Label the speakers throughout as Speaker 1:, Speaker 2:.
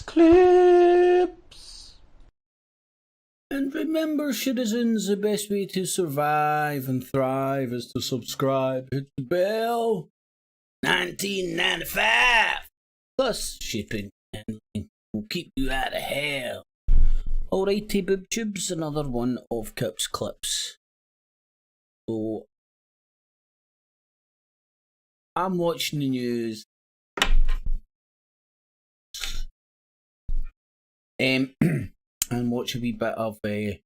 Speaker 1: Clips. And remember, citizens, the best way to survive and thrive is to subscribe. Hit the bell. 1995. Plus shipping and handling will keep you out of hell. Alrighty, boob tubes, another one of Kip's clips. So, I'm watching the news. And watch a wee bit of the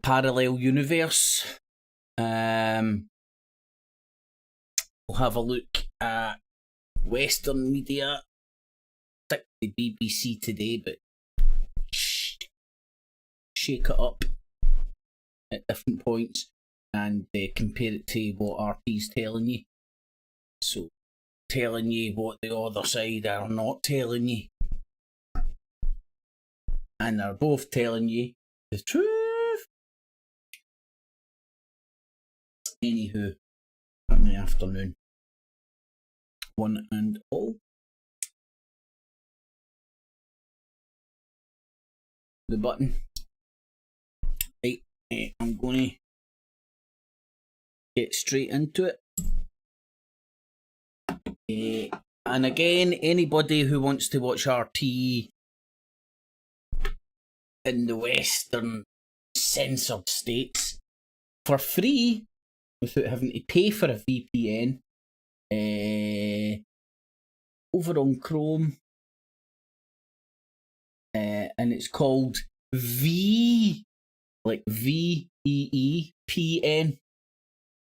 Speaker 1: parallel universe. We'll have a look at Western media, particularly BBC today, but shake it up at different points and compare it to what RT's telling you. So, telling you what the other side are not telling you. And they're both telling you the truth. Anywho, in the afternoon, one and all. The button. Right, I'm going to get straight into it. And again, anybody who wants to watch RT in the Western censored states for free without having to pay for a VPN over on Chrome, and it's called V, like VEEPN.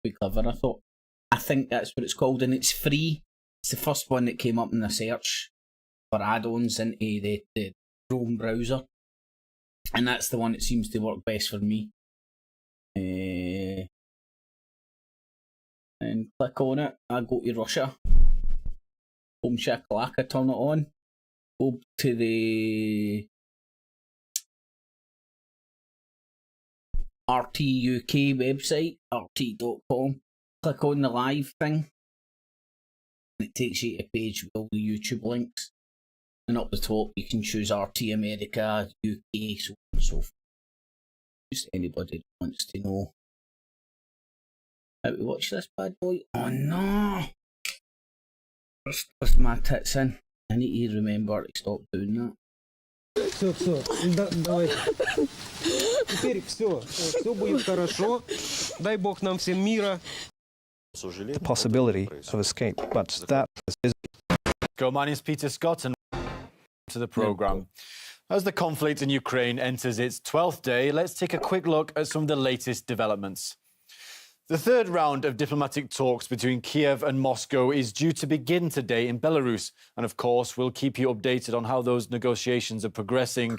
Speaker 1: Be clever, I thought. I think that's what it's called, and it's free. It's the first one that came up in the search for add-ons into the Chrome browser. And that's the one that seems to work best for me. And click on it. I go to Russia. Boom shakalaka, turn it on. Go to the RT UK website, rt.com. Click on the live thing. And it takes you to a page with all the YouTube links. And up the top, you can choose RT America, UK, so on and so forth. Just anybody that wants to know how to watch this bad boy. Oh no! First my tits in. I need to remember to stop doing that.
Speaker 2: Все, давай. Теперь все будет хорошо. Дай Бог нам всем мира.
Speaker 3: The possibility of escape, but that is.
Speaker 4: Go, my name is Peter Scott, and to the programme. As the conflict in Ukraine enters its 12th day, let's take a quick look at some of the latest developments. The third round of diplomatic talks between Kiev and Moscow is due to begin today in Belarus. And of course, we'll keep you updated on how those negotiations are progressing.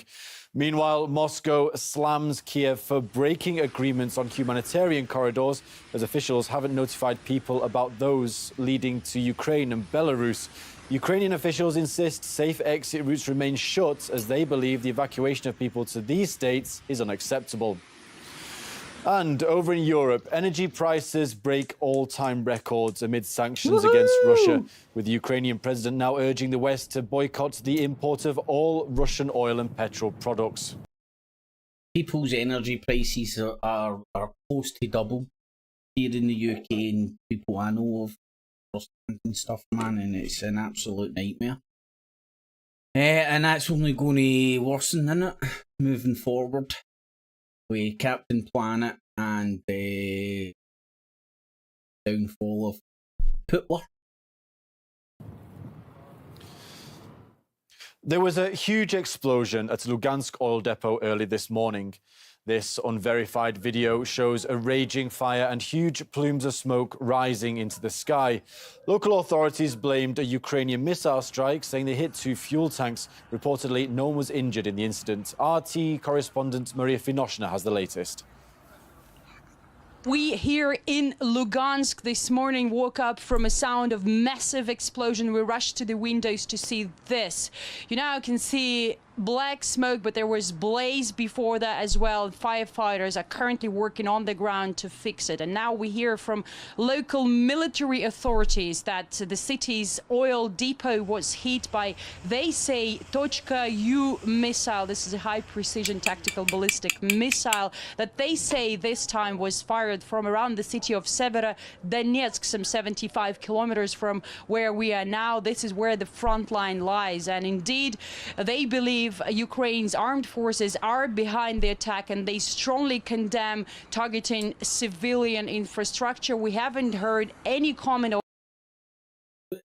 Speaker 4: Meanwhile, Moscow slams Kiev for breaking agreements on humanitarian corridors, as officials haven't notified people about those leading to Ukraine and Belarus. Ukrainian officials insist safe exit routes remain shut as they believe the evacuation of people to these states is unacceptable. And over in Europe, energy prices break all-time records amid sanctions against Russia, with the Ukrainian president now urging the West to boycott the import of all Russian oil and petrol products.
Speaker 1: People's energy prices are close to double here in the UK, and people I know of and stuff, man, and it's an absolute nightmare. And that's only going to worsen, isn't it? Moving forward with Captain Planet and the downfall of Putler.
Speaker 4: There was a huge explosion at Lugansk oil depot early this morning. This unverified video shows a raging fire and huge plumes of smoke rising into the sky. Local authorities blamed a Ukrainian missile strike, saying they hit 2 fuel tanks. Reportedly, no one was injured in the incident. RT correspondent Maria Finoshna has the latest.
Speaker 5: We here in Lugansk this morning woke up from a sound of massive explosion. We rushed to the windows to see this. You now can see black smoke, but there was blaze before that as well. Firefighters are currently working on the ground to fix it. And now we hear from local military authorities that the city's oil depot was hit by, they say, .U missile. This is a high-precision tactical ballistic missile that they say this time was fired from around the city of Severodonetsk, some 75 kilometers from where we are now. This is where the front line lies. And indeed, they believe Ukraine's armed forces are behind the attack, and they strongly condemn targeting civilian infrastructure. We haven't heard any comment.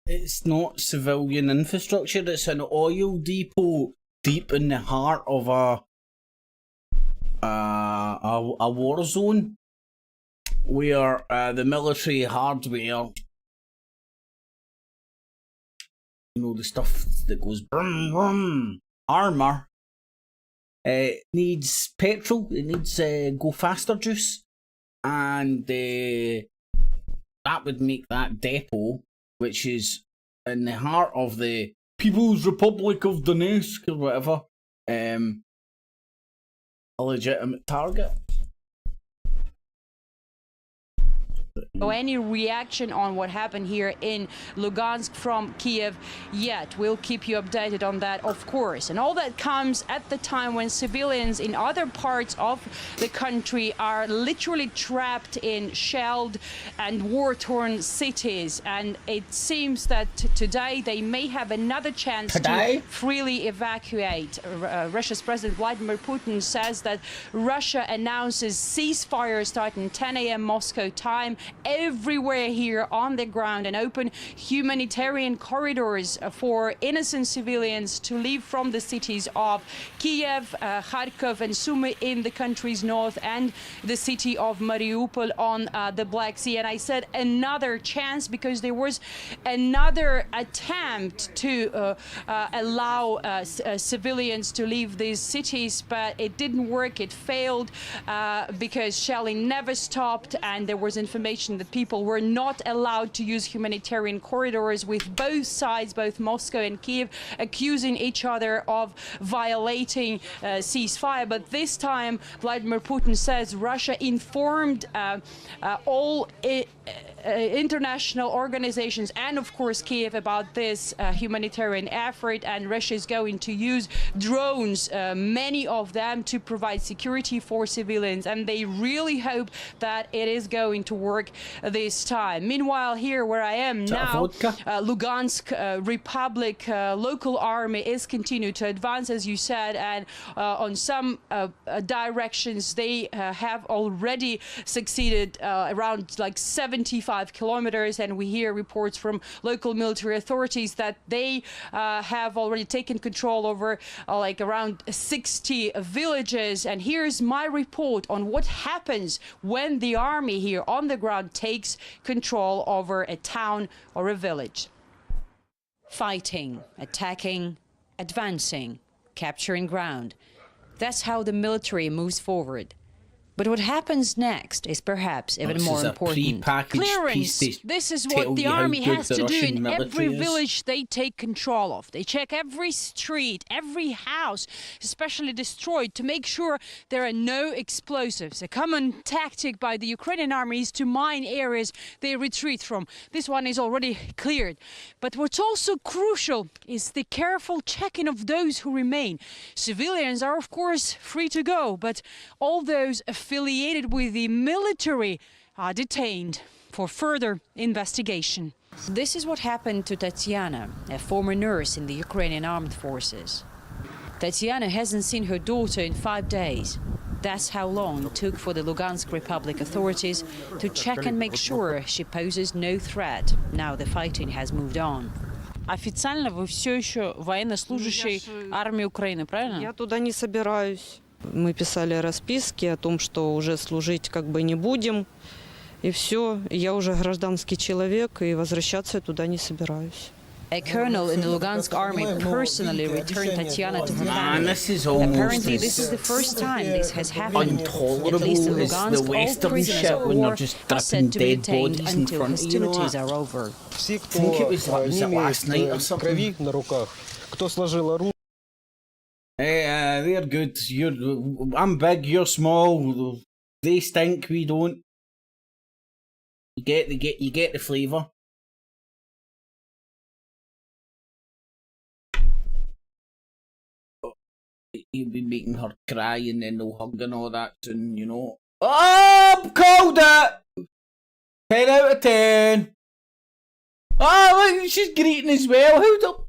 Speaker 1: It's not civilian infrastructure, it's an oil depot deep in the heart of a war zone where the military hardware, you know, the stuff that goes brum brum, armor, needs petrol, it needs go faster juice, and that would make that depot, which is in the heart of the People's Republic of Donetsk or whatever, a legitimate target.
Speaker 5: So any reaction on what happened here in Lugansk from Kiev yet? We'll keep you updated on that, of course. And all that comes at the time when civilians in other parts of the country are literally trapped in shelled and war-torn cities. And it seems that today they may have another chance to freely evacuate. Russia's President Vladimir Putin says that Russia announces ceasefire starting 10 a.m. Moscow time everywhere here on the ground, and open humanitarian corridors for innocent civilians to leave from the cities of Kiev, Kharkov and Sumy in the country's north, and the city of Mariupol on the Black Sea. And I said another chance because there was another attempt to allow civilians to leave these cities, but it didn't work. It failed because shelling never stopped, and there was information that people were not allowed to use humanitarian corridors, with both sides, both Moscow and Kiev, accusing each other of violating ceasefire. But this time, Vladimir Putin says Russia informed all international organizations and, of course, Kiev about this humanitarian effort, and Russia is going to use drones, many of them, to provide security for civilians, and they really hope that it is going to work this time. Meanwhile, here where I am now, Lugansk Republic local army is continuing to advance, as you said, and on some directions they have already succeeded around like 75 kilometers, and we hear reports from local military authorities that they have already taken control over like around 60 villages. And here's my report on what happens when the army here on the ground takes control over a town or a village. Fighting, attacking, advancing, capturing ground. That's how the military moves forward. But what happens next is perhaps even more important. Clearance. This is what the army has to do in every village they take control of. They check every street, every house, especially destroyed, to make sure there are no explosives. A common tactic by the Ukrainian army is to mine areas they retreat from. This one is already cleared. But what's also crucial is the careful checking of those who remain. Civilians are, of course, free to go, but all those affiliated with the military are detained for further investigation. This is what happened to Tatiana, a former nurse in the Ukrainian armed forces. Tatiana hasn't seen her daughter in 5 days. That's how long it took for the Lugansk Republic authorities to check and make sure she poses no threat. Now the fighting has moved on. Официально вы все еще военнослужащий армии Украины, правильно?
Speaker 6: Я туда не собираюсь. Мы писали расписки о том, что уже служить как бы не будем. И все, я уже гражданский человек, и возвращаться я туда не собираюсь.
Speaker 5: A colonel in the Lugansk army personally returned Tatiana to her family. Apparently, this is the first time this has happened. At least in Lugansk, all prisoners of war are said to be detained until hostilities are over.
Speaker 2: Все, кто не имеет крови на руках, кто сложил оружие,
Speaker 1: They're good. I'm big, you're small. They stink, we don't. You get the flavour. You'll be making her cry and then they'll hug and all that soon, you know. Oh, I've called it! 10 out of 10. Oh, look, she's greeting as well. Hold up.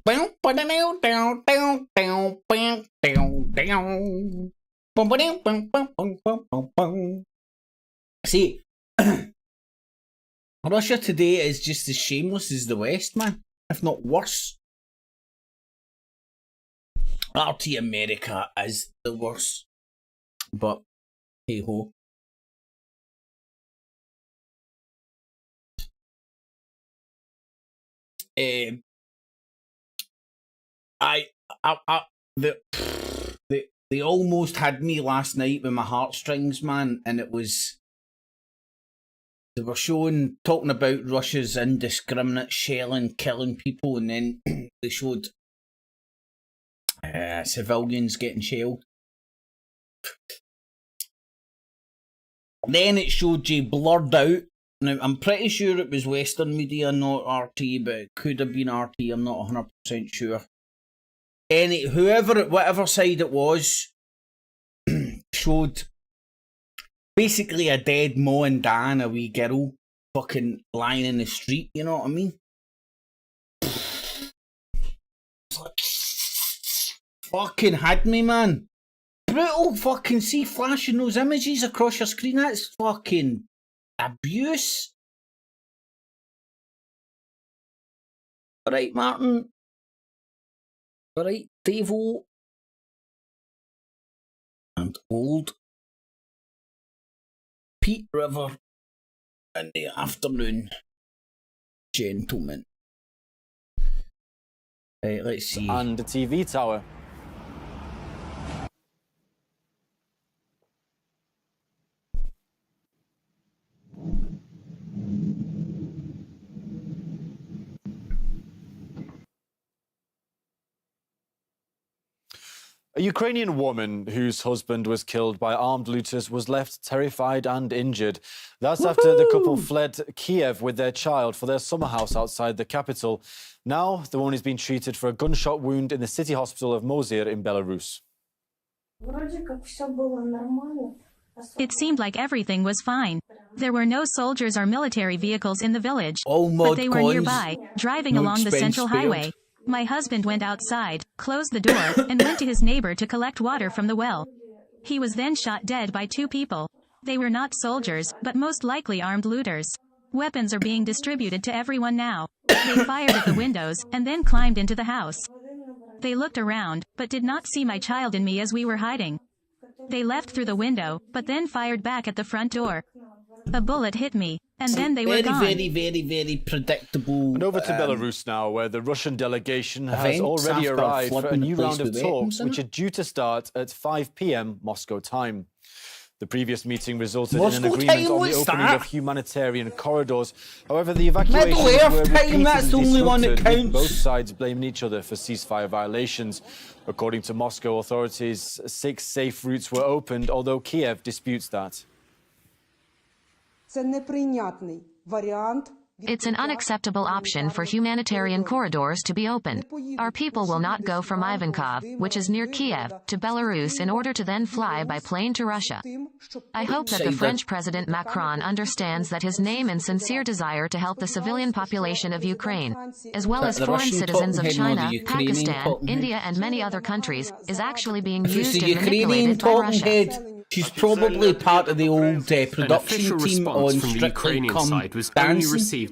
Speaker 1: See, Russia today is just as shameless as the West, man, if not worse. RT America is the worst, but hey ho. They almost had me last night with my heartstrings, man, and it was. They were talking about Russia's indiscriminate shelling, killing people, and then they showed civilians getting shelled. Then it showed you blurred out. Now, I'm pretty sure it was Western media, not RT, but it could have been RT, I'm not 100% sure. Whatever side it was, showed basically a dead Mo and Dan, a wee girl, fucking lying in the street, you know what I mean? Fucking had me, man. Brutal fucking see flashing those images across your screen. That's fucking abuse. Alright, Martin. Alright, Davo. And old Pete River in the afternoon, gentlemen. Right, let's see.
Speaker 4: And the TV tower. A Ukrainian woman whose husband was killed by armed looters was left terrified and injured. That's after the couple fled Kiev with their child for their summer house outside the capital. Now, the woman is being treated for a gunshot wound in the city hospital of Mozyr in Belarus.
Speaker 7: It seemed like everything was fine. There were no soldiers or military vehicles in the village, but they were nearby, driving along the central highway. My husband went outside, closed the door, and went to his neighbor to collect water from the well. He was then shot dead by 2 people. They were not soldiers, but most likely armed looters. Weapons are being distributed to everyone now. They fired at the windows, and then climbed into the house. They looked around, but did not see my child and me as we were hiding. They left through the window, but then fired back at the front door. A bullet hit me, and then they were gone.
Speaker 1: Very predictable.
Speaker 4: And over to Belarus now, where the Russian delegation has already arrived for a new round of talks, which are due to start at 5 p.m. Moscow time. The previous meeting resulted in an agreement on the opening of humanitarian corridors. However, the evacuations were repeatedly disrupted, with both sides blaming each other for ceasefire violations. According to Moscow authorities, 6 safe routes were opened, although Kiev disputes that.
Speaker 8: It's an unacceptable option for humanitarian corridors to be opened. Our people will not go from Ivankov, which is near Kiev, to Belarus in order to then fly by plane to Russia. I hope that the French President Macron understands that his name and sincere desire to help the civilian population of Ukraine, as well as foreign citizens of China, Pakistan, India and many other countries, is actually being used and manipulated by Russia.
Speaker 1: She's probably part of the old production team on Strictly Come Dancing.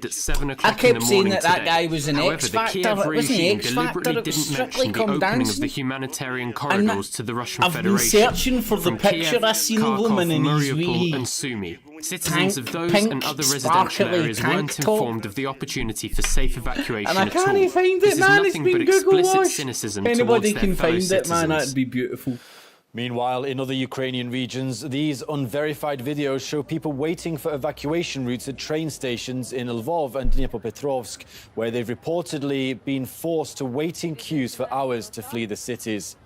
Speaker 1: I kept saying that guy was an X Factor. It wasn't X Factor, it was Strictly Come Dancing. And I've been searching for the picture. I seen a woman in his wee
Speaker 9: citizens of those and other residential areas weren't informed of the opportunity for safe evacuation
Speaker 1: and I can't find it, man. It's been Google washed. Anybody can find it, man. That'd be beautiful.
Speaker 4: Meanwhile, in other Ukrainian regions, these unverified videos show people waiting for evacuation routes at train stations in Lvov and Dnipropetrovsk, where they've reportedly been forced to wait in queues for hours to flee the cities.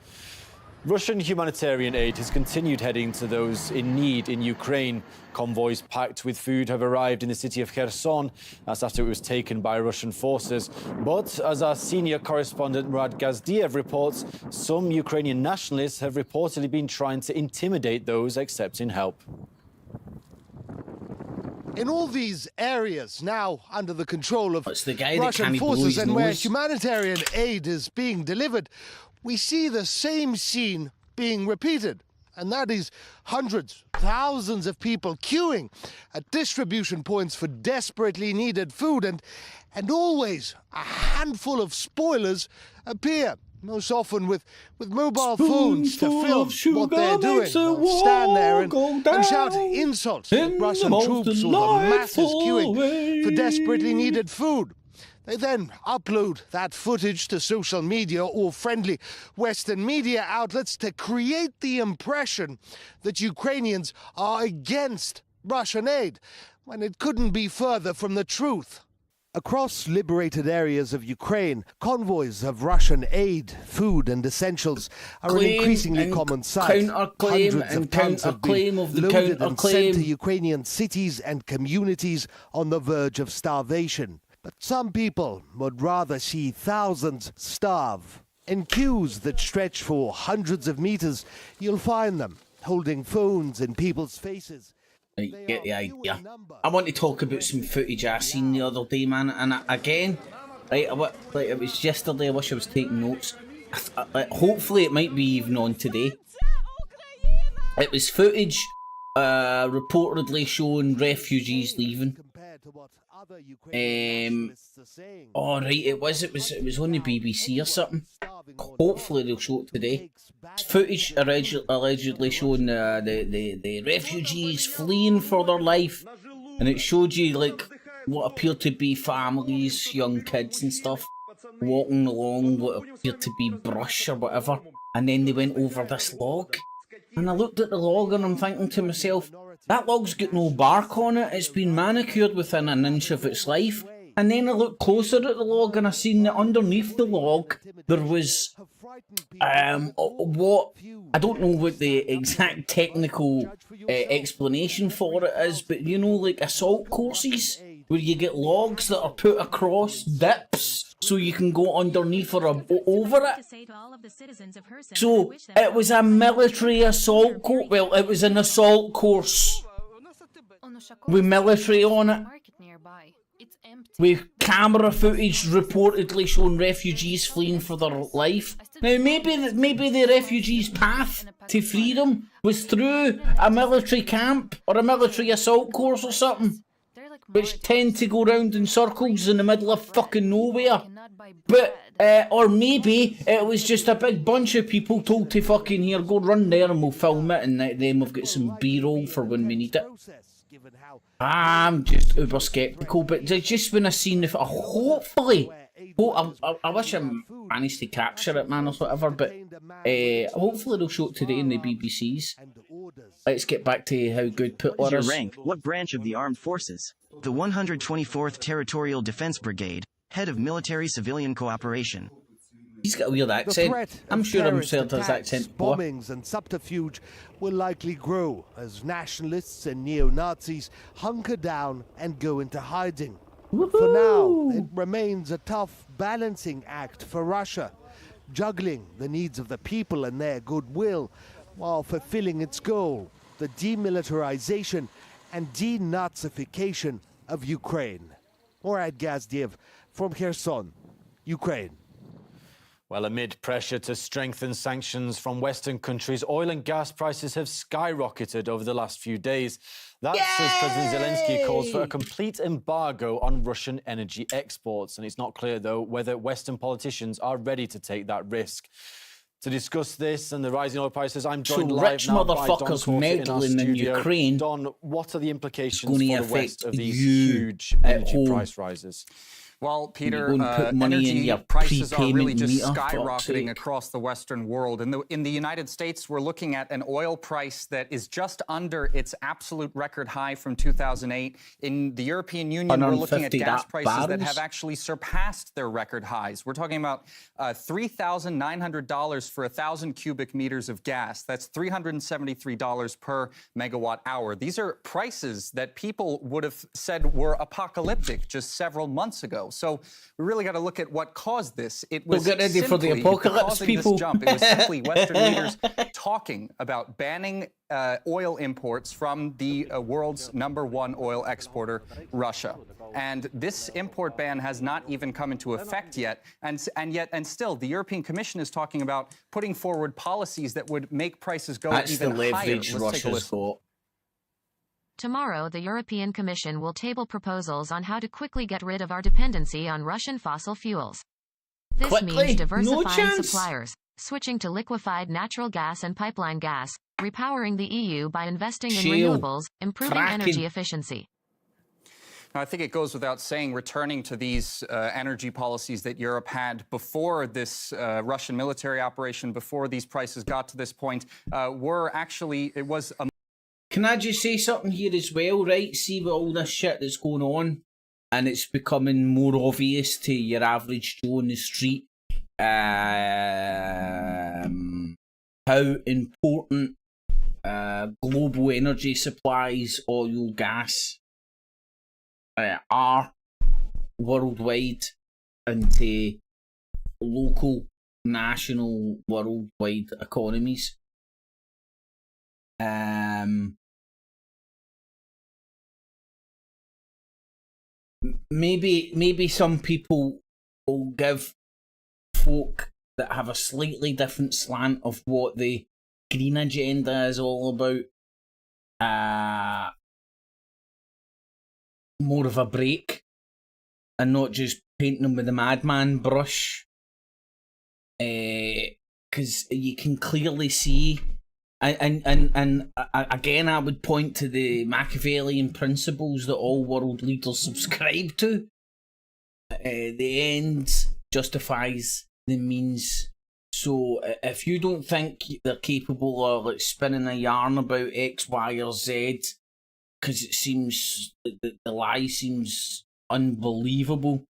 Speaker 4: Russian humanitarian aid has continued heading to those in need in Ukraine. Convoys packed with food have arrived in the city of Kherson. That's after it was taken by Russian forces. But as our senior correspondent Murad Gazdiev reports, some Ukrainian nationalists have reportedly been trying to intimidate those accepting help.
Speaker 10: In all these areas now under the control of
Speaker 1: Russian
Speaker 10: forces and where humanitarian aid is being delivered, we see the same scene being repeated. And that is hundreds, thousands of people queuing at distribution points for desperately needed food. And always a handful of spoilers appear, most often with mobile phones to film what they're doing. They'll stand there and shout insults at Russian troops or the masses queuing for desperately needed food. They then upload that footage to social media or friendly Western media outlets to create the impression that Ukrainians are against Russian aid, when it couldn't be further from the truth. Across liberated areas of Ukraine, convoys of Russian aid, food and essentials are an increasingly common sight. Hundreds of tons have been loaded and sent to Ukrainian cities and communities on the verge of starvation. But some people would rather see thousands starve. In queues that stretch for hundreds of meters, you'll find them holding phones in people's faces.
Speaker 1: I get the idea. I want to talk about some footage I seen the other day, man. And again, right, like it was yesterday. I wish I was taking notes. Hopefully, it might be even on today. It was footage reportedly showing refugees leaving. Oh right, it was on the BBC or something. Hopefully they'll show it today. It's footage allegedly showing the refugees fleeing for their life, and it showed you like what appeared to be families, young kids and stuff, walking along what appeared to be brush or whatever, and then they went over this log. And I looked at the log and I'm thinking to myself, that log's got no bark on it, it's been manicured within an inch of its life. And then I looked closer at the log and I seen that underneath the log there was, what, I don't know what the exact technical explanation for it is, but you know, like assault courses, where you get logs that are put across dips so you can go underneath or over it. So it was a military assault course. Well, it was an assault course with military on it, with camera footage reportedly showing refugees fleeing for their life. Now maybe the refugees' path to freedom was through a military camp or a military assault course or something, which tend to go round in circles in the middle of fucking nowhere. But, or maybe it was just a big bunch of people told to fucking here, go run there and we'll film it, and then we've got some B-roll for when we need it. I'm just uber skeptical, but just when I seen the hopefully, I wish I managed to capture it, man, or whatever, but hopefully they'll show it today in the BBCs. Let's get back to how good Putler is.
Speaker 11: Your rank, what branch of the armed forces? The 124th Territorial Defense Brigade, head of military-civilian cooperation.
Speaker 1: He's got a weird accent. I'm sure I'm certain his accent.
Speaker 10: Bombings and subterfuge will likely grow as nationalists and neo-Nazis hunker down and go into hiding. For now, it remains a tough balancing act for Russia, juggling the needs of the people and their goodwill while fulfilling its goal, the demilitarization and denazification of Ukraine. Murad Gazdiev from Kherson, Ukraine.
Speaker 4: Well, amid pressure to strengthen sanctions from Western countries, oil and gas prices have skyrocketed over the last few days. That's as President Zelensky calls for a complete embargo on Russian energy exports. And it's not clear, though, whether Western politicians are ready to take that risk. To discuss this and the rising oil prices, I'm joined live now by Don Corte in our studio.
Speaker 1: Ukraine,
Speaker 4: Don, what are the implications for the West of these huge energy price rises?
Speaker 12: Well, Peter,
Speaker 1: energy
Speaker 12: prices are really just skyrocketing across the Western world. In the United States, we're looking at an oil price that is just under its absolute record high from 2008. In the European Union, we're looking at gas prices that have actually surpassed their record highs. We're talking about $3,900 for 1,000 cubic meters of gas. That's $373 per megawatt hour. These are prices that people would have said were apocalyptic just several months ago. So we really got to look at what caused this. It was
Speaker 1: get ready for the apocalypse, people.
Speaker 12: This jump. It was simply Western leaders talking about banning oil imports from the world's #1 oil exporter, Russia. And this import ban has not even come into effect yet. And still, the European Commission is talking about putting forward policies that would make prices go even higher. Let's take a listen.
Speaker 8: Tomorrow, the European Commission will table proposals on how to quickly get rid of our dependency on Russian fossil fuels. This means diversifying suppliers, switching to liquefied natural gas and pipeline gas, repowering the EU by investing in renewables, improving energy efficiency.
Speaker 12: Now, I think it goes without saying, returning to these energy policies that Europe had before this Russian military operation, before these prices got to this point, it was a...
Speaker 1: Can I just say something here as well, right? See with all this shit that's going on, and it's becoming more obvious to your average Joe on the street, how important global energy supplies, oil, gas, are worldwide, and to local, national, worldwide economies. Maybe some people will give folk that have a slightly different slant of what the green agenda is all about more of a break, and not just painting them with a madman brush, because you can clearly see. And again, I would point to the Machiavellian principles that all world leaders subscribe to. The end justifies the means. So if you don't think they're capable of like spinning a yarn about X, Y, or Z, because it seems the lie seems unbelievable.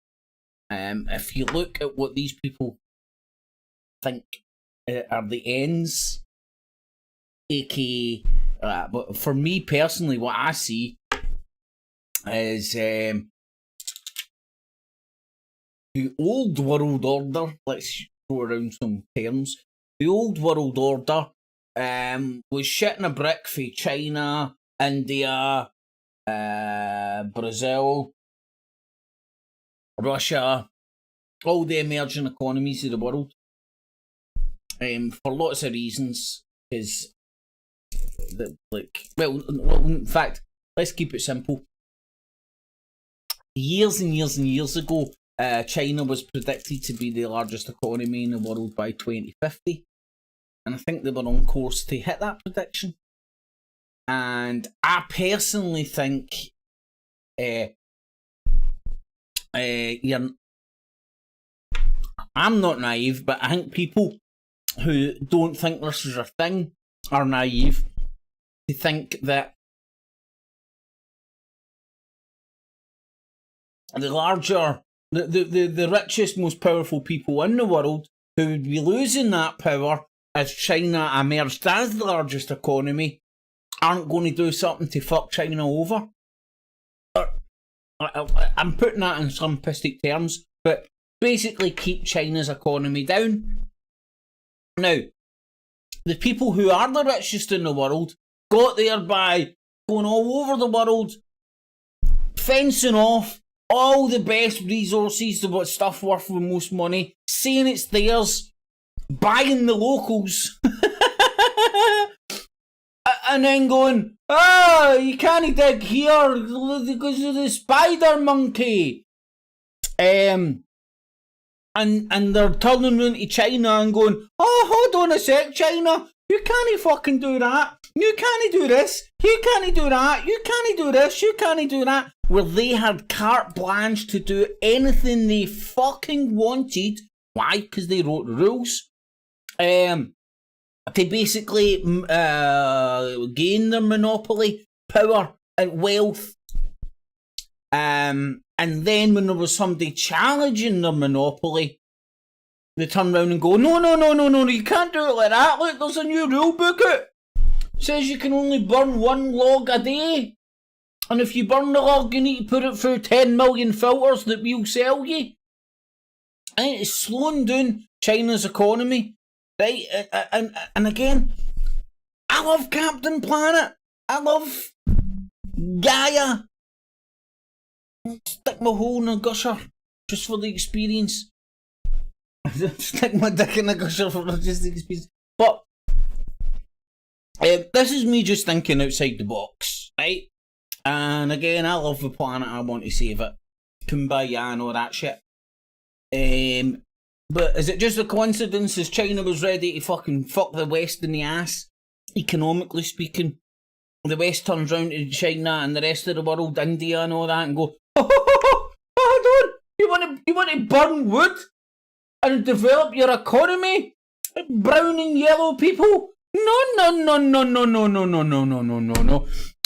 Speaker 1: If you look at what these people think are the ends, aka, but for me personally, what I see is the old world order. Let's throw around some terms. The old world order was shitting a brick for China, India, Brazil, Russia, all the emerging economies of the world, for lots of reasons. Because in fact, let's keep it simple. Years and years and years ago, China was predicted to be the largest economy in the world by 2050, and I think they were on course to hit that prediction. And I personally think I'm not naive, but I think people who don't think this is a thing are naive to think that the richest, most powerful people in the world who would be losing that power as China emerged as the largest economy aren't going to do something to fuck China over. I'm putting that in simplistic terms, but basically keep China's economy down. Now, the people who are the richest in the world got there by going all over the world, fencing off all the best resources, the stuff worth the most money, saying it's theirs, buying the locals, and then going, you can't dig here because of the spider monkey. And they're turning around to China and going, hold on a sec, China, You can't fucking do that. You can't do this. You can't do that. You can't do this. You can't do that. Where they had carte blanche to do anything they fucking wanted. Why? Because they wrote the rules. To basically gain their monopoly, power, and wealth. And then when there was somebody challenging their monopoly, they turn around and go, no, you can't do it like that. Look, there's a new rule book out. It says you can only burn 1 log a day. And if you burn the log, you need to put it through 10 million filters that we'll sell you. And it's slowing down China's economy. Right? And again, I love Captain Planet. I love Gaia. Stick my hole in a gusher just for the experience. Stick my dick in a gusher for just the experience. But this is me just thinking outside the box, right? And again, I love the planet. I want to save it. Kumbaya and all that shit. But is it just a coincidence as China was ready to fucking fuck the West in the ass, economically speaking? The West turns round to China and the rest of the world, India and all that, and go, hold on, you want to burn wood and develop your economy, brown and yellow people? No.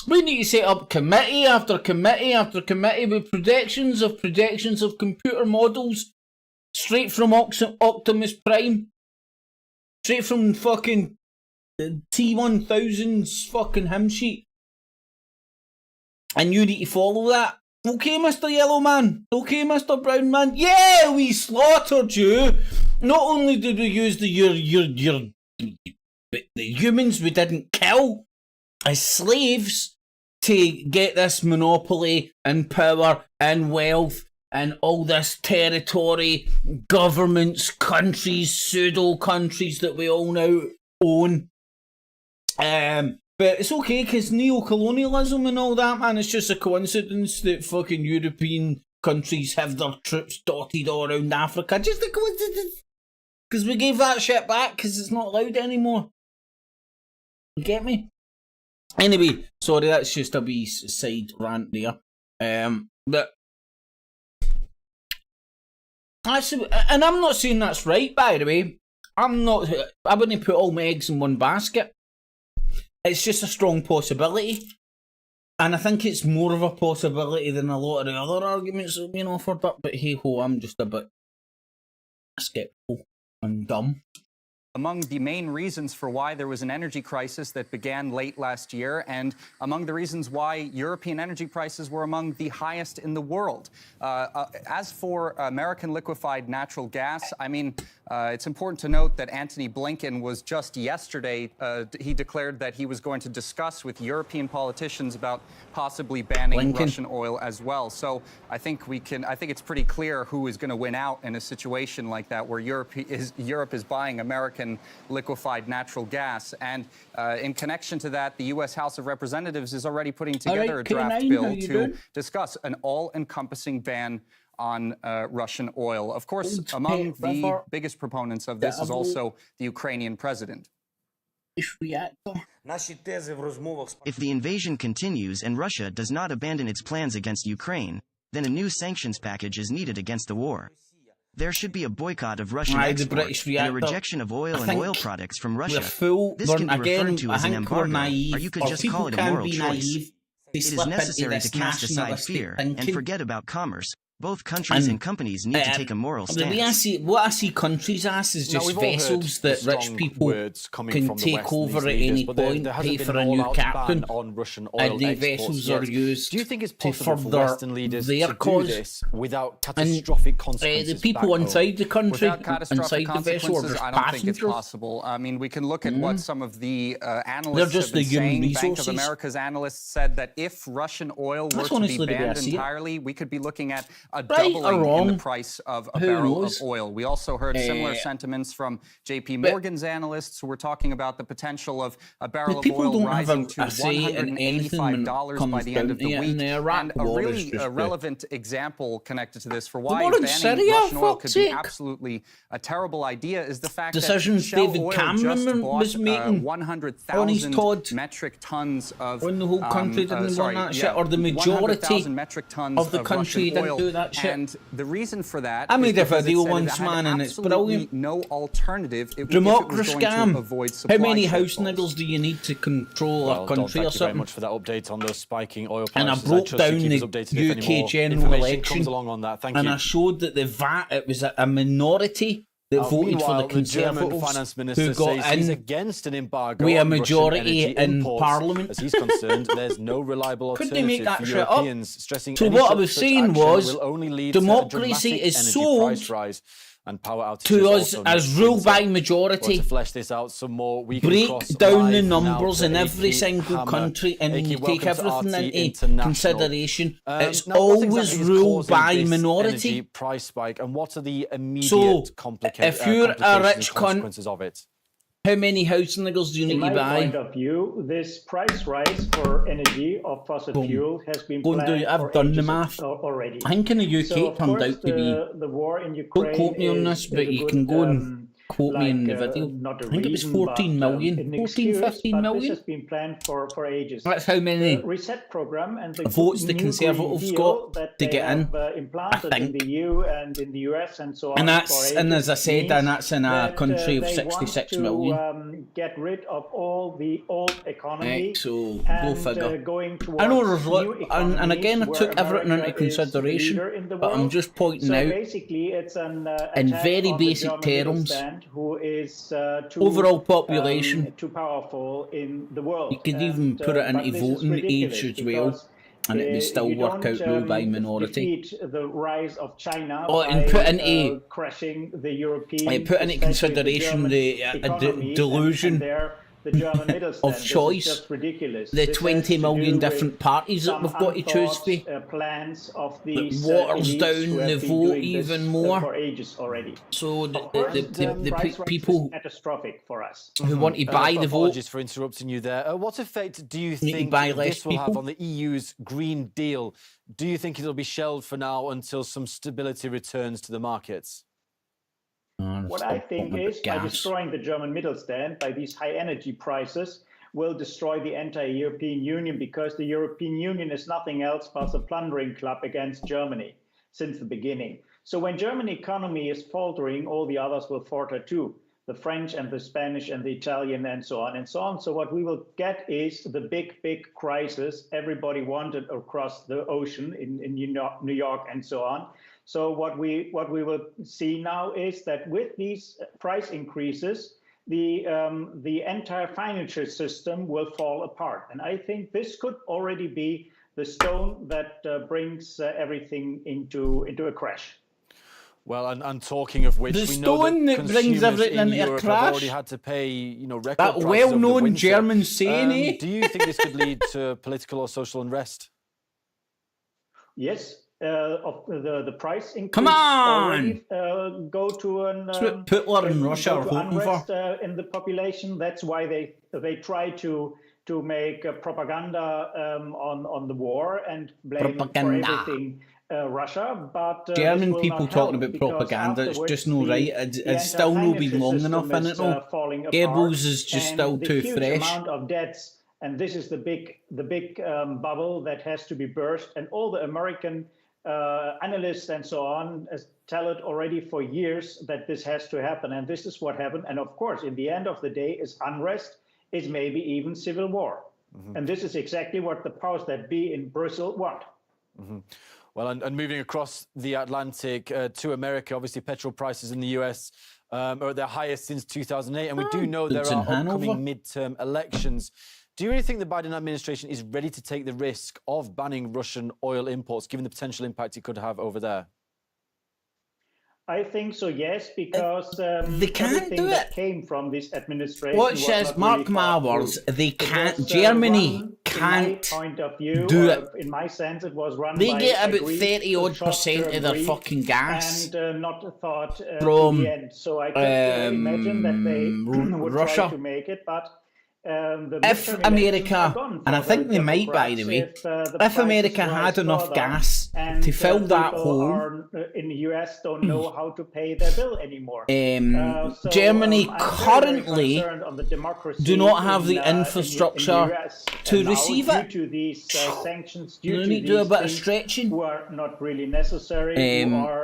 Speaker 1: We need to set up committee after committee after committee with projections of computer models straight from Optimus Prime, straight from fucking T-1000's fucking hymn sheet. And you need to follow that. Okay, Mr. Yellow Man. Okay, Mr. Brown Man. Yeah, we slaughtered you. Not only did we use the humans we didn't kill as slaves to get this monopoly and power and wealth and all this territory, governments, countries, pseudo-countries that we all now own. But it's okay, because neo-colonialism and all that, man, it's just a coincidence that fucking European countries have their troops dotted all around Africa. Just a coincidence. Because we gave that shit back, because it's not allowed anymore. You get me? Anyway, sorry, that's just a wee side rant there. But actually, and I'm not saying that's right, by the way. I wouldn't put all my eggs in one basket. It's just a strong possibility. And I think it's more of a possibility than a lot of the other arguments that have been offered up. But hey ho, I'm just a bit skeptical and dumb.
Speaker 12: Among the main reasons for why there was an energy crisis that began late last year, and among the reasons why European energy prices were among the highest in the world. As for American liquefied natural gas, I mean, it's important to note that Antony Blinken was just yesterday, he declared that he was going to discuss with European politicians about possibly banning Russian oil as well. So I think it's pretty clear who is going to win out in a situation like that, where Europe is buying American liquefied natural gas. And in connection to that, the U.S. House of Representatives is already putting together a draft bill to discuss an all-encompassing ban on Russian oil. Of course, among the biggest proponents of this is also the Ukrainian president.
Speaker 11: If the invasion continues and Russia does not abandon its plans against Ukraine, then a new sanctions package is needed against the war. There should be a boycott of Russian exports and a rejection of oil and oil products from Russia. This can be referred to as an embargo, or you could just call it a moral choice. It is necessary to cast aside fear and forget about commerce. Both countries and companies need to take a moral stance.
Speaker 1: What I see countries as is just vessels that rich people can take over at any point, pay for a new captain, and the vessels are used to further their cause.
Speaker 4: Without catastrophic consequences.
Speaker 1: The people inside the country, inside the vessel, are just
Speaker 12: I don't think it's
Speaker 1: passengers.
Speaker 12: possible. I mean, we can look at what some of the analysts
Speaker 1: just
Speaker 12: have been
Speaker 1: the human
Speaker 12: saying. Bank of
Speaker 1: resources.
Speaker 12: America's analysts said that if Russian oil were to be banned entirely, we could be looking at a
Speaker 1: Right or
Speaker 12: doubling in
Speaker 1: wrong?
Speaker 12: the price of a
Speaker 1: Who
Speaker 12: barrel
Speaker 1: knows?
Speaker 12: of oil. We also heard similar sentiments from JP Morgan's analysts who were talking about the potential of a barrel of
Speaker 1: People
Speaker 12: oil
Speaker 1: don't have
Speaker 12: rising
Speaker 1: a
Speaker 12: to
Speaker 1: say in anything when it
Speaker 12: $185 by
Speaker 1: comes
Speaker 12: the end
Speaker 1: down
Speaker 12: of
Speaker 1: to
Speaker 12: the
Speaker 1: it,
Speaker 12: week.
Speaker 1: and the Iraq
Speaker 12: And a
Speaker 1: war is
Speaker 12: really
Speaker 1: just
Speaker 12: relevant example connected to this for why
Speaker 1: war in
Speaker 12: banning
Speaker 1: Syria,
Speaker 12: Russian oil
Speaker 1: fuck's
Speaker 12: could be
Speaker 1: sake.
Speaker 12: absolutely a terrible idea is the fact
Speaker 1: Decisions
Speaker 12: that Shell
Speaker 1: David
Speaker 12: Oil
Speaker 1: Cameron
Speaker 12: just
Speaker 1: was
Speaker 12: bought
Speaker 1: making on his
Speaker 12: 100,000
Speaker 1: Todd.
Speaker 12: metric tons of
Speaker 1: When the whole country didn't want that shit, or the majority
Speaker 12: 100,000 metric tons
Speaker 1: of the country
Speaker 12: Russian
Speaker 1: didn't
Speaker 12: oil.
Speaker 1: do that shit.
Speaker 12: And the reason for that
Speaker 1: I
Speaker 12: is
Speaker 1: made a
Speaker 12: because it
Speaker 1: video
Speaker 12: said
Speaker 1: once,
Speaker 12: it had
Speaker 1: man, and it's
Speaker 12: absolutely
Speaker 1: brilliant.
Speaker 12: no alternative if it was
Speaker 1: Democracy
Speaker 12: going to
Speaker 1: scam.
Speaker 12: avoid
Speaker 1: How
Speaker 12: supply
Speaker 1: many house
Speaker 12: shortfalls.
Speaker 1: niggles do you need to control
Speaker 4: Well,
Speaker 1: a
Speaker 4: Don,
Speaker 1: country or
Speaker 4: thank you very
Speaker 1: something?
Speaker 4: much for that update on those spiking oil
Speaker 1: And I
Speaker 4: prices.
Speaker 1: broke
Speaker 4: trust you
Speaker 1: down
Speaker 4: keep us
Speaker 1: the
Speaker 4: updated if any
Speaker 1: UK
Speaker 4: more
Speaker 1: general
Speaker 4: information
Speaker 1: election,
Speaker 4: comes along on that. Thank
Speaker 1: and
Speaker 4: you.
Speaker 1: I showed that the VAT, it was a minority that voted for the
Speaker 4: Meanwhile, the German
Speaker 1: Conservatives
Speaker 4: finance minister
Speaker 1: who got
Speaker 4: says he's
Speaker 1: in
Speaker 4: against an embargo
Speaker 1: with a
Speaker 4: on Russian
Speaker 1: majority
Speaker 4: energy
Speaker 1: in
Speaker 4: imports.
Speaker 1: Parliament.
Speaker 4: As he's concerned, there's no reliable
Speaker 1: Couldn't they make
Speaker 4: alternative
Speaker 1: that
Speaker 4: for
Speaker 1: shit up?
Speaker 4: Europeans, stressing
Speaker 1: So
Speaker 4: any
Speaker 1: what I was
Speaker 4: such
Speaker 1: saying
Speaker 4: action
Speaker 1: was,
Speaker 4: will only lead to a
Speaker 1: democracy
Speaker 4: dramatic
Speaker 1: is
Speaker 4: energy
Speaker 1: sold
Speaker 4: price rise and power outages
Speaker 1: to us
Speaker 4: also
Speaker 1: as
Speaker 4: next
Speaker 1: rule
Speaker 4: winter.
Speaker 1: by
Speaker 4: Well,
Speaker 1: majority.
Speaker 4: to flesh this out some more, we can
Speaker 1: Break
Speaker 4: cross
Speaker 1: down the
Speaker 4: live now
Speaker 1: numbers
Speaker 4: to
Speaker 1: in every
Speaker 4: Aki
Speaker 1: single
Speaker 4: Hammer.
Speaker 1: country, and
Speaker 4: Aki,
Speaker 1: you take
Speaker 4: welcome to
Speaker 1: everything
Speaker 4: RT
Speaker 1: into
Speaker 4: International.
Speaker 1: consideration. It's
Speaker 4: Now, what
Speaker 1: always
Speaker 4: exactly is
Speaker 1: ruled
Speaker 4: causing
Speaker 1: by
Speaker 4: this
Speaker 1: minority.
Speaker 4: energy price spike, and what are the immediate
Speaker 1: So,
Speaker 4: complications
Speaker 1: if you're a
Speaker 4: and
Speaker 1: rich cunt,
Speaker 4: consequences of it?
Speaker 1: how many house niggles do you need
Speaker 13: In my
Speaker 1: to buy?
Speaker 13: point of view, this price rise for energy of fossil fuel has been
Speaker 1: Go and do
Speaker 13: planned
Speaker 1: it. I've
Speaker 13: for
Speaker 1: done the
Speaker 13: ages
Speaker 1: math.
Speaker 13: already.
Speaker 1: I think in the UK
Speaker 13: So,
Speaker 1: it
Speaker 13: of
Speaker 1: turned
Speaker 13: course,
Speaker 1: out to be.
Speaker 13: the war in
Speaker 1: Don't
Speaker 13: Ukraine
Speaker 1: quote me on this,
Speaker 13: is
Speaker 1: but
Speaker 13: a
Speaker 1: you
Speaker 13: good,
Speaker 1: can go and quote me in the video.
Speaker 13: not a
Speaker 1: I think it was
Speaker 13: reason,
Speaker 1: 14
Speaker 13: but,
Speaker 1: million.
Speaker 13: an
Speaker 1: 14,
Speaker 13: excuse,
Speaker 1: 15
Speaker 13: but
Speaker 1: million.
Speaker 13: This has been planned for ages.
Speaker 1: That's how many
Speaker 13: The reset program and the
Speaker 1: votes the
Speaker 13: new
Speaker 1: Conservatives
Speaker 13: Green Deal
Speaker 1: got
Speaker 13: that
Speaker 1: to
Speaker 13: they
Speaker 1: get in,
Speaker 13: have, implanted
Speaker 1: I
Speaker 13: in
Speaker 1: think.
Speaker 13: the EU and in the US and so on.
Speaker 1: And that's,
Speaker 13: for
Speaker 1: and
Speaker 13: ages
Speaker 1: as I said,
Speaker 13: means
Speaker 1: and that's in a
Speaker 13: that,
Speaker 1: country of
Speaker 13: they
Speaker 1: 66
Speaker 13: want
Speaker 1: million.
Speaker 13: get rid of all the old economy
Speaker 1: Right, so go
Speaker 13: and
Speaker 1: figure.
Speaker 13: going towards
Speaker 1: I know there's
Speaker 13: new
Speaker 1: and again I
Speaker 13: economies
Speaker 1: took
Speaker 13: where
Speaker 1: everything into
Speaker 13: America is the
Speaker 1: consideration,
Speaker 13: leader in the
Speaker 1: but I'm
Speaker 13: world.
Speaker 1: just pointing
Speaker 13: So
Speaker 1: out
Speaker 13: basically, it's an
Speaker 1: in
Speaker 13: attack
Speaker 1: very
Speaker 13: on the
Speaker 1: basic
Speaker 13: German middle
Speaker 1: terms,
Speaker 13: stand, who is too
Speaker 1: overall population.
Speaker 13: too powerful in the world.
Speaker 1: You could even put it
Speaker 13: but
Speaker 1: into
Speaker 13: this is
Speaker 1: voting
Speaker 13: ridiculous
Speaker 1: age as well,
Speaker 13: because,
Speaker 1: and it would still
Speaker 13: you
Speaker 1: work
Speaker 13: don't,
Speaker 1: out rule by minority.
Speaker 13: defeat the rise of China
Speaker 1: Oh,
Speaker 13: by
Speaker 1: and put into
Speaker 13: crashing the European,
Speaker 1: put into
Speaker 13: especially
Speaker 1: consideration the
Speaker 13: economy
Speaker 1: delusion
Speaker 13: and the German middle stand.
Speaker 1: of choice.
Speaker 13: This is just ridiculous.
Speaker 1: The
Speaker 13: This
Speaker 1: 20
Speaker 13: has to
Speaker 1: million
Speaker 13: do
Speaker 1: different
Speaker 13: with
Speaker 1: parties that we've got to choose
Speaker 13: unthought,
Speaker 1: for.
Speaker 13: plans of
Speaker 1: That
Speaker 13: these
Speaker 1: waters
Speaker 13: elites
Speaker 1: down
Speaker 13: who
Speaker 1: the
Speaker 13: have been
Speaker 1: vote
Speaker 13: doing
Speaker 1: even
Speaker 13: this,
Speaker 1: more.
Speaker 13: for ages already.
Speaker 1: So
Speaker 13: Of course,
Speaker 1: the
Speaker 13: price rise
Speaker 1: people
Speaker 13: is catastrophic for us.
Speaker 1: who want to buy the vote
Speaker 4: Apologies for interrupting you there. What effect do you
Speaker 1: need to
Speaker 4: think
Speaker 1: buy less
Speaker 4: this will have
Speaker 1: people.
Speaker 4: on the EU's Green Deal? Do you think it'll be shelved for now until some stability returns to the markets?
Speaker 13: What I think is by destroying the German middle stand, by these high energy prices, will destroy the entire European Union, because the European Union is nothing else but a plundering club against Germany since the beginning. So when German economy is faltering, all the others will falter too. The French and the Spanish and the Italian and so on and so on. So what we will get is the big crisis everybody wanted across the ocean in New York and so on. So what we will see now is that with these price increases, the entire financial system will fall apart. And I think this could already be the stone that brings everything into a crash.
Speaker 4: Well, and talking of which,
Speaker 1: The
Speaker 4: we know
Speaker 1: stone
Speaker 4: that
Speaker 1: that brings
Speaker 4: consumers
Speaker 1: everything
Speaker 4: in
Speaker 1: into a
Speaker 4: Europe
Speaker 1: crash?
Speaker 4: have already had to pay, record
Speaker 1: That
Speaker 4: prices over the
Speaker 1: well-known
Speaker 4: winter.
Speaker 1: German saying, eh?
Speaker 4: Do you think this could lead to political or social unrest?
Speaker 13: Yes, of the price increase.
Speaker 1: Come on!
Speaker 13: Already, go to an
Speaker 1: That's what Hitler and Russia are hoping for.
Speaker 13: unrest in the population. That's why they try to make propaganda on the war and blame for everything Russia. But
Speaker 1: German
Speaker 13: this will
Speaker 1: people
Speaker 13: not
Speaker 1: talking
Speaker 13: help,
Speaker 1: about
Speaker 13: because
Speaker 1: propaganda, it's
Speaker 13: afterwards
Speaker 1: just no
Speaker 13: the-
Speaker 1: right.
Speaker 13: the
Speaker 1: It's still
Speaker 13: entire
Speaker 1: no been
Speaker 13: financial
Speaker 1: long enough,
Speaker 13: system
Speaker 1: in
Speaker 13: is,
Speaker 1: it no.
Speaker 13: falling apart,
Speaker 1: Goebbels is just
Speaker 13: and
Speaker 1: still
Speaker 13: the
Speaker 1: too
Speaker 13: huge
Speaker 1: fresh.
Speaker 13: amount of debts, and this is the big bubble that has to be burst. And all the American analysts and so on tell it already for years that this has to happen, and this is what happened. And of course, in the end of the day, is unrest, is maybe even civil war. And this is exactly what the powers that be in Brussels want.
Speaker 4: Well, and moving across the Atlantic to America, obviously petrol prices in the US are at their highest since 2008, and we do know there
Speaker 1: it's in
Speaker 4: are upcoming
Speaker 1: Hanover.
Speaker 4: midterm elections. Do you really think the Biden administration is ready to take the risk of banning Russian oil imports, given the potential impact it could have over there?
Speaker 13: I think so, yes, because
Speaker 1: they can't
Speaker 13: everything
Speaker 1: do
Speaker 13: that
Speaker 1: it.
Speaker 13: came from this administration.
Speaker 1: What says, mark my words, they can't. Germany can't do it.
Speaker 13: In my sense, it was run.
Speaker 1: They
Speaker 13: by
Speaker 1: get about
Speaker 13: Greek
Speaker 1: 30% of their fucking gas
Speaker 13: and not thought
Speaker 1: from
Speaker 13: to the end. So I can imagine that they would
Speaker 1: Russia.
Speaker 13: try to make it, but.
Speaker 1: If America, and I think they might, by the way, if America had enough gas to fill that hole,
Speaker 13: in the US don't know how to pay their bill anymore.
Speaker 1: Germany currently do not have the
Speaker 13: in
Speaker 1: infrastructure to receive it.
Speaker 13: Due to these sanctions,
Speaker 1: They need to do a bit of stretching.
Speaker 13: Who are not really necessary.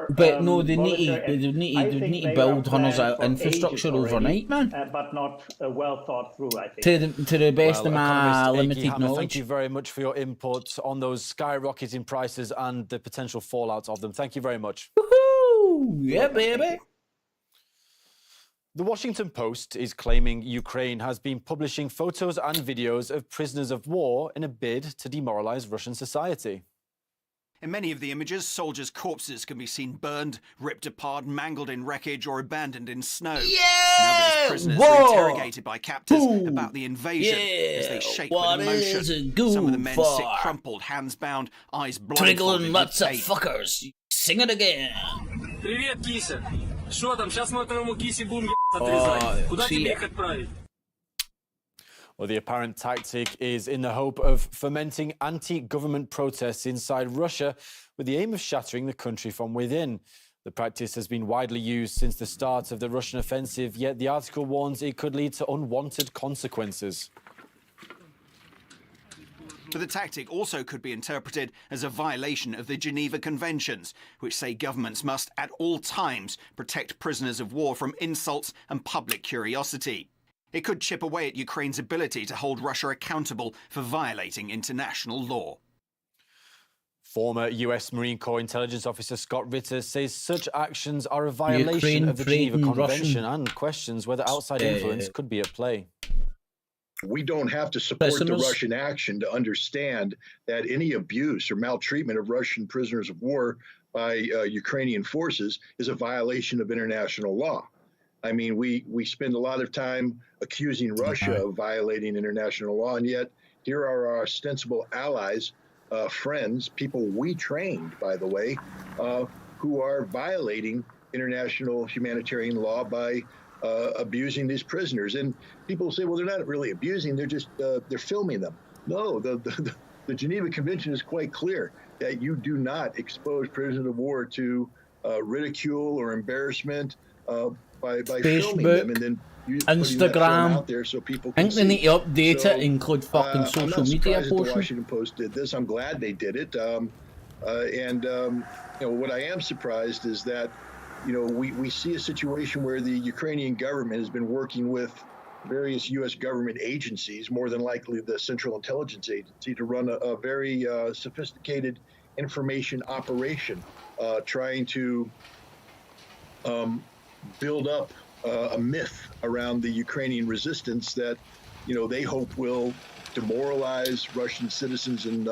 Speaker 1: But no, they need to build hundreds of infrastructure overnight, man.
Speaker 13: But not well thought through, I think.
Speaker 1: To the best of my limited knowledge.
Speaker 4: Thank you very much for your input on those skyrocketing prices and the potential fallout of them. Thank you very much.
Speaker 1: Woohoo! Yeah, baby.
Speaker 4: The Washington Post is claiming Ukraine has been publishing photos and videos of prisoners of war in a bid to demoralize Russian society.
Speaker 14: In many of the images, soldiers' corpses can be seen burned, ripped apart, mangled in wreckage or abandoned in snow. Now those prisoners are interrogated by captors about the invasion as they shake with emotion. Some of the men sit crumpled, hands bound, eyes blindfolded.
Speaker 1: Triggling lots of fuckers. Sing it again.
Speaker 15: Привет, кися. Что там? Сейчас мы твоему кисе будем отрезать. Куда тебе их отправить?
Speaker 4: Well, the apparent tactic is in the hope of fomenting anti-government protests inside Russia with the aim of shattering the country from within. The practice has been widely used since the start of the Russian offensive, yet the article warns it could lead to unwanted consequences.
Speaker 14: But the tactic also could be interpreted as a violation of the Geneva Conventions, which say governments must at all times protect prisoners of war from insults and public curiosity. It could chip away at Ukraine's ability to hold Russia accountable for violating international law.
Speaker 4: Former US Marine Corps intelligence officer Scott Ritter says such actions are a violation of the Geneva Convention and questions whether outside influence could be at play.
Speaker 16: We don't have to support the Russian action to understand that any abuse or maltreatment of Russian prisoners of war by Ukrainian forces is a violation of international law. I mean, we spend a lot of time accusing Russia of violating international law, and yet here are our ostensible allies, friends, people we trained, by the way, who are violating international humanitarian law by abusing these prisoners. And people say, well, they're not really abusing, they're just, they're filming them. No, the Geneva Convention is quite clear that you do not expose prisoners of war to ridicule or embarrassment by filming them and then
Speaker 1: Instagram.
Speaker 16: Out there so people
Speaker 1: I think they need to update it, include fucking
Speaker 16: I'm
Speaker 1: social
Speaker 16: not
Speaker 1: media
Speaker 16: surprised that the Washington Post did this. I'm glad they did it. You know, what I am surprised is that, you know, we see a situation where the Ukrainian government has been working with various U.S. government agencies, more than likely the Central Intelligence Agency, to run a very sophisticated information operation, trying to build up a myth around the Ukrainian resistance that, you know, they hope will demoralize Russian citizens in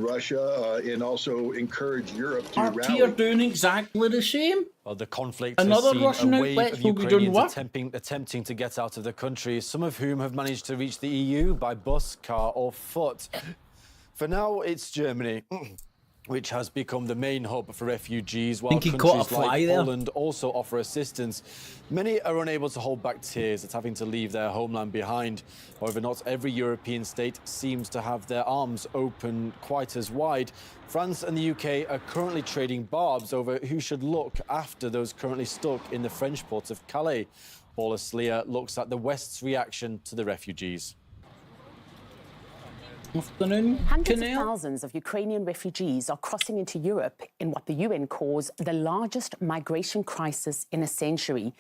Speaker 16: Russia and also encourage Europe to rally.
Speaker 1: RT are doing exactly the same.
Speaker 4: Well, the conflict
Speaker 1: Another
Speaker 4: has seen
Speaker 1: Russian
Speaker 4: a wave
Speaker 1: outlet
Speaker 4: of
Speaker 1: will be doing
Speaker 4: Ukrainians
Speaker 1: what?
Speaker 4: attempting to get out of the country, some of whom have managed to reach the EU by bus, car or foot. For now, it's Germany, which has become the main hub for refugees, while countries like Poland also offer assistance. Many are unable to hold back tears at having to leave their homeland behind. However, not every European state seems to have their arms open quite as wide. France and the UK are currently trading barbs over who should look after those currently stuck in the French port of Calais. Paula Sleer looks at the West's reaction to the refugees.
Speaker 17: Hundreds of thousands of Ukrainian refugees are crossing into Europe in what the UN calls the largest migration crisis in a century.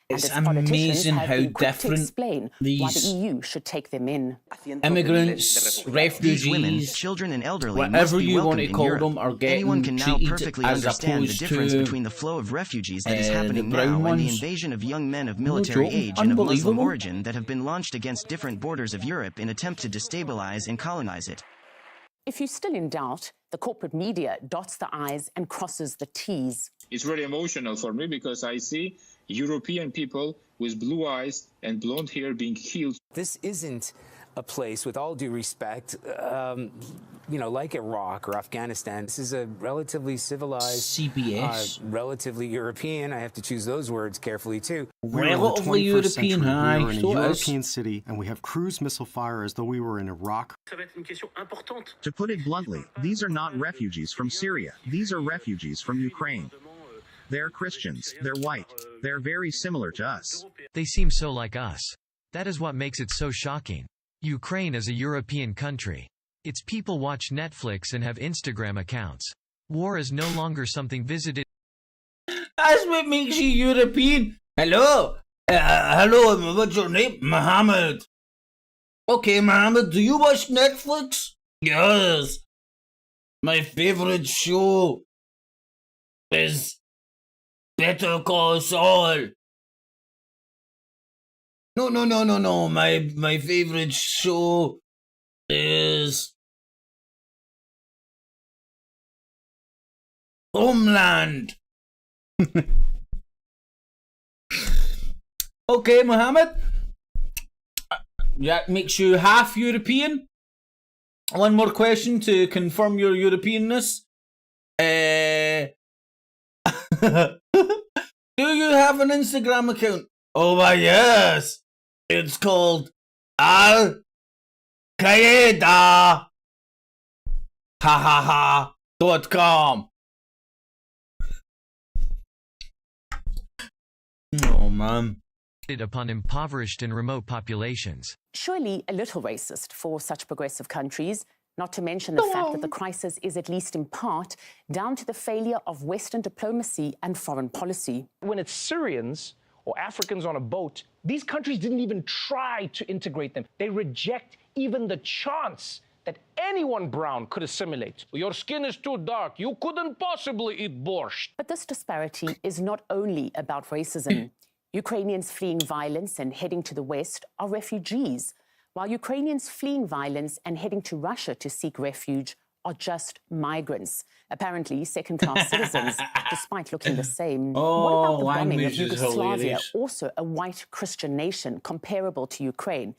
Speaker 1: It's amazing how different these
Speaker 17: EU should take them in.
Speaker 1: Immigrants, refugees,
Speaker 11: women, children, and elderly
Speaker 1: whatever you want to call them, are getting
Speaker 11: Anyone can now
Speaker 1: treated
Speaker 11: perfectly
Speaker 1: as
Speaker 11: understand the
Speaker 1: opposed
Speaker 11: difference
Speaker 1: to
Speaker 11: between the flow of refugees that is happening
Speaker 1: the brown
Speaker 11: now and the
Speaker 1: ones.
Speaker 11: invasion of young men of military
Speaker 1: joking,
Speaker 11: age and of Muslim
Speaker 1: unbelievable.
Speaker 11: origin that have been launched against different borders of Europe in attempt to destabilize and colonize it.
Speaker 17: If you're still in doubt, the corporate media dots the I's and crosses the T's.
Speaker 18: It's very emotional for me because I see European people with blue eyes and blonde hair being killed.
Speaker 19: This isn't a place, with all due respect, like Iraq or Afghanistan. This is a relatively civilized,
Speaker 1: CBS,
Speaker 19: relatively European. I have to choose those words carefully too.
Speaker 1: Relatively European,
Speaker 20: we were in a European city, and we have cruise missile fire as though we were in Iraq.
Speaker 21: To put it bluntly, these are not refugees from Syria. These are refugees from Ukraine. They're Christians. They're white. They're very similar to us.
Speaker 22: They seem so like us. That is what makes it so shocking. Ukraine is a European country. Its people watch Netflix and have Instagram accounts. War is no longer something visited.
Speaker 1: That's what makes you European. Hello? Hello, what's your name? Mohammed. Okay, Mohammed, do you watch Netflix? Yes. My favorite show is Better Call Saul. No. My favorite show is Homeland. Okay, Mohammed. That makes you half European. One more question to confirm your Europeanness. Do you have an Instagram account? Oh, why, yes. It's called Al Qaeda. .com. Oh, man.
Speaker 22: Upon impoverished and remote populations.
Speaker 17: Surely a little racist for such progressive countries, not to mention the fact that the crisis is at least in part down to the failure of Western diplomacy and foreign policy.
Speaker 23: When it's Syrians or Africans on a boat, these countries didn't even try to integrate them. They reject even the chance that anyone brown could assimilate. Your skin is too dark. You couldn't possibly eat borscht.
Speaker 17: But this disparity is not only about racism. Ukrainians fleeing violence and heading to the West are refugees, while Ukrainians fleeing violence and heading to Russia to seek refuge are just migrants, apparently second-class citizens, despite looking the same. What about the bombing of Yugoslavia, also a white Christian nation comparable to Ukraine?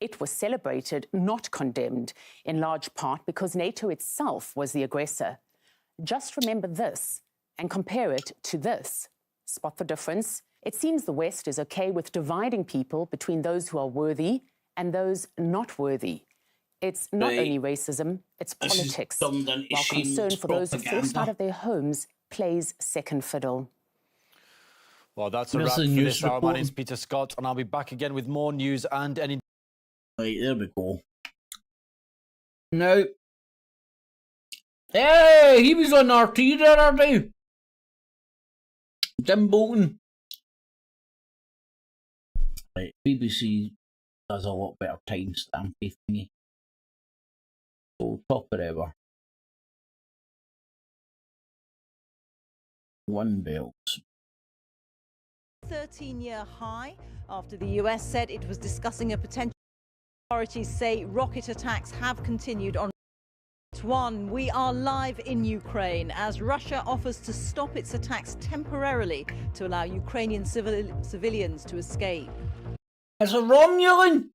Speaker 17: It was celebrated, not condemned, in large part because NATO itself was the aggressor. Just remember this and compare it to this. Spot the difference? It seems the West is okay with dividing people between those who are worthy and those not worthy. It's not only racism, it's politics, while concern for those forced out of their homes plays second fiddle.
Speaker 4: Well, that's a wrap for this hour. My name's Peter Scott, and I'll be back again with more news and any...
Speaker 1: Right, there we go. Now, hey, he was on RT the other day. Tim Bolton. Right, BBC does a lot better timestampy thingy. So, top forever. One belts.
Speaker 24: 13-year high after the US said it was discussing a potential. Authorities say rocket attacks have continued on. We are live in Ukraine as Russia offers to stop its attacks temporarily to allow Ukrainian civilians to escape.
Speaker 1: It's a Romulan.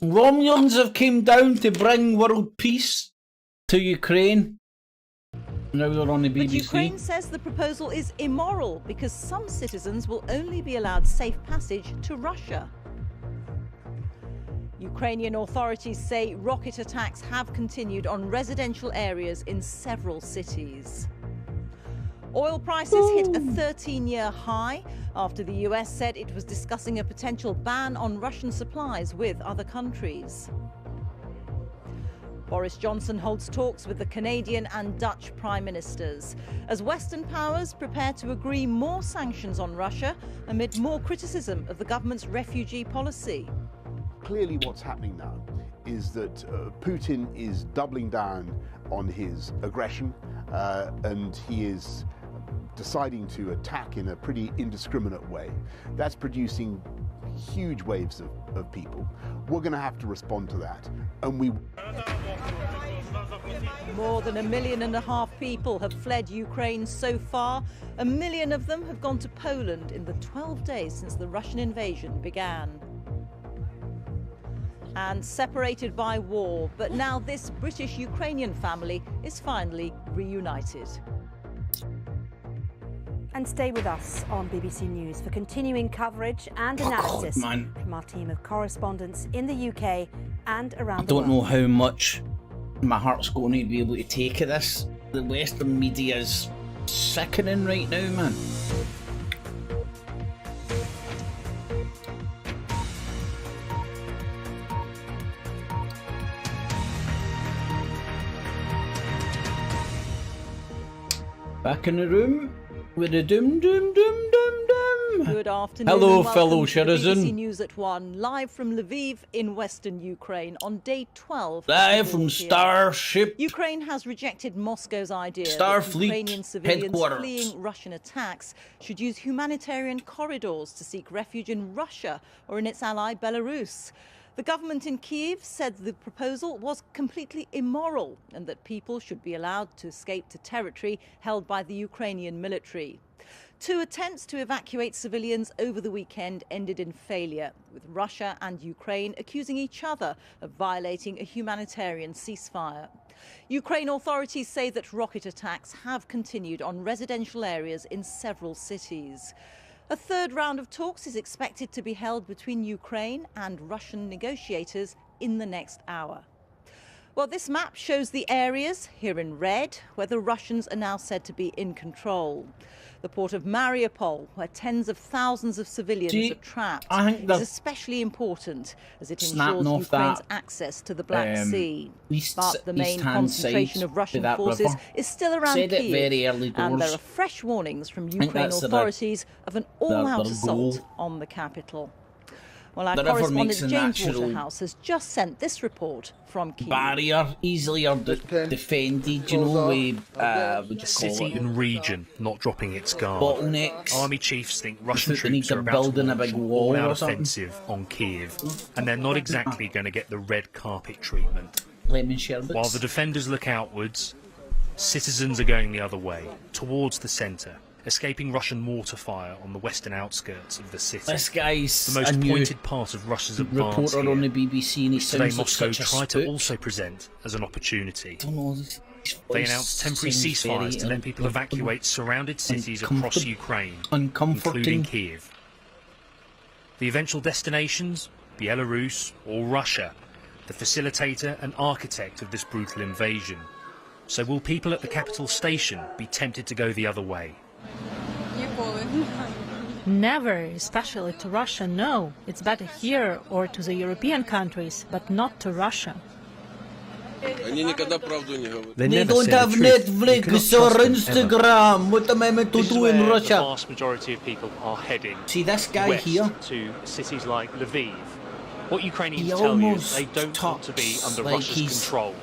Speaker 1: Romulans have come down to bring world peace to Ukraine. Now they're on the BBC.
Speaker 24: But Ukraine says the proposal is immoral because some citizens will only be allowed safe passage to Russia. Ukrainian authorities say rocket attacks have continued on residential areas in several cities. Oil prices hit a 13-year high after the US said it was discussing a potential ban on Russian supplies with other countries. Boris Johnson holds talks with the Canadian and Dutch prime ministers as Western powers prepare to agree more sanctions on Russia amid more criticism of the government's refugee policy.
Speaker 25: Clearly what's happening now is that Putin is doubling down on his aggression and he is deciding to attack in a pretty indiscriminate way. That's producing huge waves of people. We're going to have to respond to that. And we...
Speaker 24: More than 1.5 million people have fled Ukraine so far. 1 million of them have gone to Poland in the 12 days since the Russian invasion began. And separated by war, but now this British-Ukrainian family is finally reunited.
Speaker 2: And stay with us on BBC News for continuing coverage and analysis from our team of correspondents in the UK and around the world.
Speaker 1: I don't know how much my heart's going to be able to take of this. The Western media is sickening right now, man. Back in the room with a doom.
Speaker 24: Good afternoon.
Speaker 1: Hello, fellow citizen.
Speaker 24: BBC News at 1, live from Lviv in western Ukraine on day 12.
Speaker 1: Live from Starship.
Speaker 24: Ukraine has rejected Moscow's idea
Speaker 1: Starfleet
Speaker 24: that Ukrainian civilians
Speaker 1: headquarters
Speaker 24: fleeing Russian attacks should use humanitarian corridors to seek refuge in Russia or in its ally Belarus. The government in Kyiv said the proposal was completely immoral and that people should be allowed to escape to territory held by the Ukrainian military. 2 attempts to evacuate civilians over the weekend ended in failure, with Russia and Ukraine accusing each other of violating a humanitarian ceasefire. Ukraine authorities say that rocket attacks have continued on residential areas in several cities. A third round of talks is expected to be held between Ukraine and Russian negotiators in the next hour. Well, this map shows the areas, here in red, where the Russians are now said to be in control. The port of Mariupol, where tens of thousands of civilians are trapped, is especially important as it ensures Ukraine's access to the Black Sea. But the main concentration of Russian forces is still around Kyiv, and there are fresh warnings from Ukraine authorities of an all-out assault on the capital. Well, our correspondent James Waterhouse has just sent this report from Kyiv.
Speaker 1: Barrier easily are defended, you know, with
Speaker 3: city and region not dropping its guard.
Speaker 1: Bottlenecks.
Speaker 3: Army chiefs think Russian troops are about to launch an all-out offensive on Kyiv, and they're not exactly going to get the red carpet treatment. While the defenders look outwards, citizens are going the other way, towards the centre, escaping Russian mortar fire on the western outskirts of the city.
Speaker 1: This guy's
Speaker 3: the most pointed part of Russia's advance here.
Speaker 1: On the BBC, and he
Speaker 3: today Moscow tried to also present as an opportunity. They announced temporary ceasefires to let people evacuate surrounded cities across Ukraine, including Kyiv. The eventual destinations? Belarus or Russia, the facilitator and architect of this brutal invasion. So will people at the capital station be tempted to go the other way?
Speaker 5: Never, especially to Russia, no. It's better here or to the European countries, but not to Russia.
Speaker 1: They don't have Netflix or Instagram. What am I meant to do in Russia?
Speaker 3: The vast majority of people are heading
Speaker 1: this guy
Speaker 3: west
Speaker 1: here
Speaker 3: to cities like Lviv. What Ukrainians tell you is they don't want to be under Russia's control,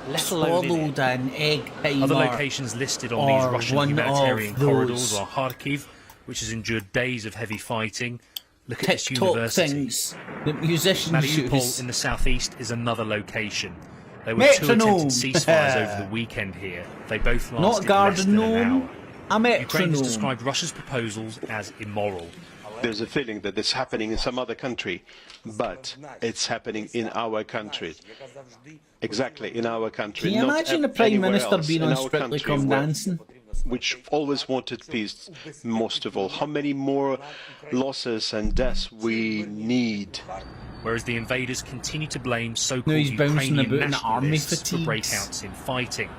Speaker 3: let alone in it. Other locations listed on these Russian humanitarian corridors are Kharkiv, which has endured days of heavy fighting. Look at this university.
Speaker 1: The musician
Speaker 3: Mariupol in the southeast is another location. There were 2 attempted ceasefires over the weekend here. They both lasted less than an hour. Ukraine has described Russia's proposals as immoral.
Speaker 6: There's a feeling that it's happening in some other country, but it's happening in our country. Exactly, in our country.
Speaker 1: Can you imagine the Prime Minister being on Strictly Come Dancing?
Speaker 6: Which always wanted peace most of all. How many more losses and deaths we need?
Speaker 3: Whereas the invaders continue to blame so-called Ukrainian nationalists for breakouts in fighting.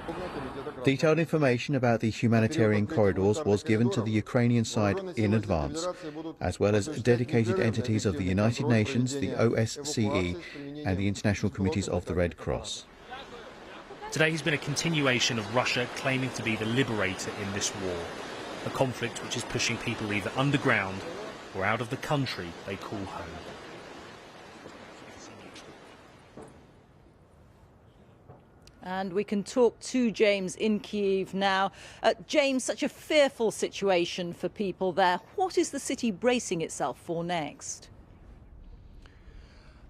Speaker 7: Detailed information about the humanitarian corridors was given to the Ukrainian side in advance, as well as dedicated entities of the United Nations, the OSCE, and the International Committees of the Red Cross.
Speaker 3: Today has been a continuation of Russia claiming to be the liberator in this war, a conflict which is pushing people either underground or out of the country they call home.
Speaker 24: And we can talk to James in Kyiv now. James, such a fearful situation for people there. What is the city bracing itself for next?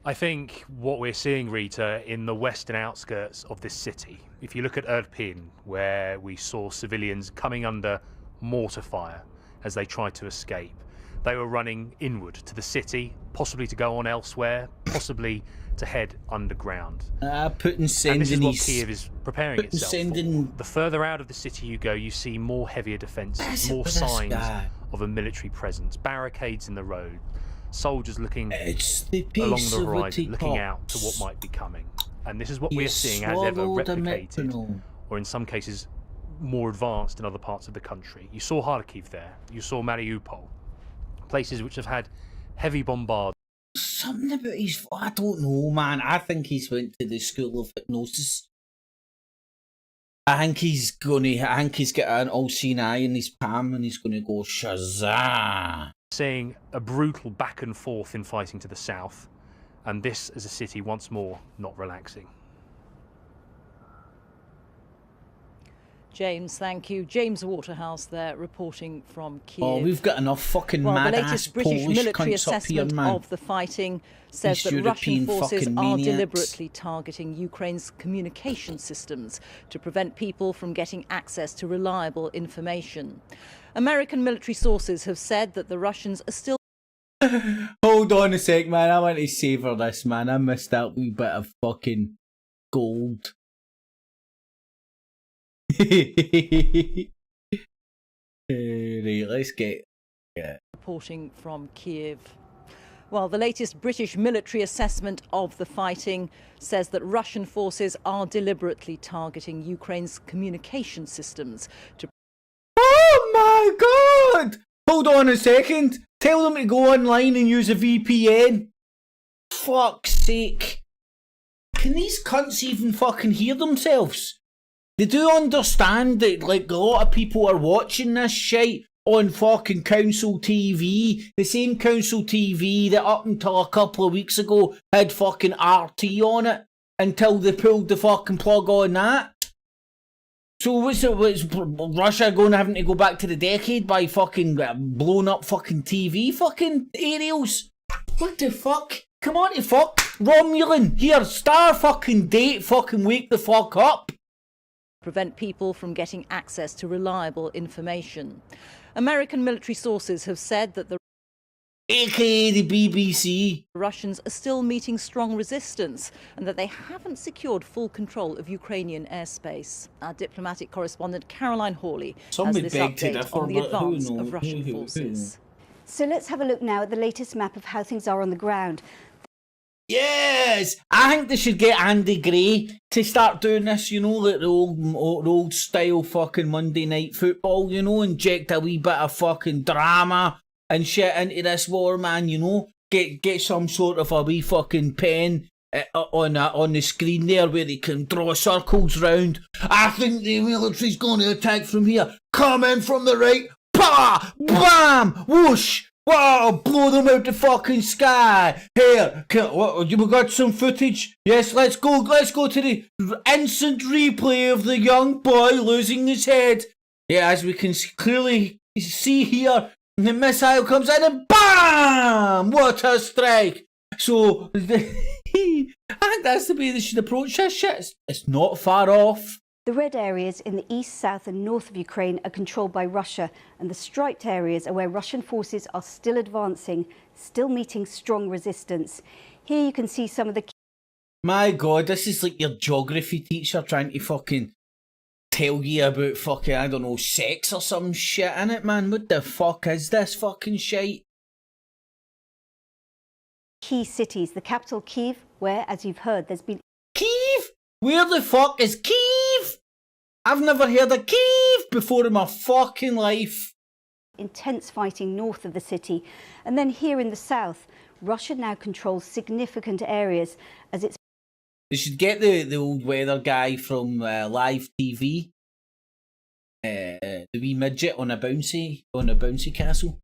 Speaker 3: I think what we're seeing, Rita, in the western outskirts of this city, if you look at Irpin, where we saw civilians coming under mortar fire as they tried to escape, they were running inward to the city, possibly to go on elsewhere, possibly to head underground.
Speaker 1: Putin sending
Speaker 3: and this is what
Speaker 1: his...
Speaker 3: Kiev is preparing
Speaker 1: Putin
Speaker 3: itself
Speaker 1: sending...
Speaker 3: for. The further out of the city you go, you see more heavier defences, more signs of a military presence, barricades in the road, soldiers looking along the horizon, looking out to what might be coming. And this is what we're seeing as ever replicated, or in some cases more advanced in other parts of the country. You saw Kharkiv there, you saw Mariupol, places which have had heavy bombardment.
Speaker 1: Something about his... I don't know, man. I think he's went to the school of hypnosis. I think he's got an all-seeing eye in his palm and he's gonna go Shazam.
Speaker 3: Seeing a brutal back and forth in fighting to the south, and this as a city once more not relaxing.
Speaker 24: James, thank you. James Waterhouse there reporting from Kiev.
Speaker 1: Oh, we've got enough fucking mad-ass Polish
Speaker 24: military
Speaker 1: cunts up here,
Speaker 24: assessment
Speaker 1: man.
Speaker 24: of the fighting says
Speaker 1: These
Speaker 24: that Russian
Speaker 1: European
Speaker 24: forces
Speaker 1: fucking
Speaker 24: are
Speaker 1: maniacs.
Speaker 24: deliberately targeting Ukraine's communication systems to prevent people from getting access to reliable information. American military sources have said that the Russians are still...
Speaker 1: Hold on a sec, man. I want to savour this, man. I missed that wee bit of fucking gold. Right, let's get...
Speaker 24: Reporting from Kiev. Well, the latest British military assessment of the fighting says that Russian forces are deliberately targeting Ukraine's communication systems to...
Speaker 1: Oh my god! Hold on a second. Tell them to go online and use a VPN. Fuck's sake. Can these cunts even fucking hear themselves? They do understand that, like, a lot of people are watching this shit on fucking council TV. The same council TV that up until a couple of weeks ago had fucking RT on it until they pulled the fucking plug on that. So what's Russia having to go back to the decade by fucking blowing up fucking TV fucking aerials? What the fuck? Come on to fuck. Romulan, here, star fucking date, fucking wake the fuck up.
Speaker 24: Prevent people from getting access to reliable information. American military sources have said that the
Speaker 1: aka the BBC
Speaker 24: Russians are still meeting strong resistance and that they haven't secured full control of Ukrainian airspace. Our diplomatic correspondent Caroline Hawley has this update on the advance of Russian forces.
Speaker 8: So let's have a look now at the latest map of how things are on the ground.
Speaker 1: Yes! I think they should get Andy Gray to start doing this, you know, like the old style fucking Monday Night Football, you know, inject a wee bit of fucking drama and shit into this war, man, you know. Get some sort of a wee fucking pen on the screen there where they can draw circles round. I think the military's going to attack from here. Come in from the right. Pa! Bam! Whoosh! Wow, blow them out the fucking sky. Here, we got some footage. Yes, let's go to the instant replay of the young boy losing his head. Yeah, as we can clearly see here, the missile comes in and BAM! What a strike. So, I think that's the way they should approach this shit. It's not far off.
Speaker 8: The red areas in the east, south and north of Ukraine are controlled by Russia, and the striped areas are where Russian forces are still advancing, still meeting strong resistance. Here you can see some of the...
Speaker 1: My god, this is like your geography teacher trying to fucking tell you about fucking, I don't know, sex or some shit, innit, man? What the fuck is this fucking shit?
Speaker 8: Key cities, the capital Kyiv, where, as you've heard, there's been...
Speaker 1: Kyiv? Where the fuck is Kyiv? I've never heard of Kyiv before in my fucking life.
Speaker 8: Intense fighting north of the city. And then here in the south, Russia now controls significant areas as it's...
Speaker 1: They should get the old weather guy from live TV. The wee midget on a bouncy castle.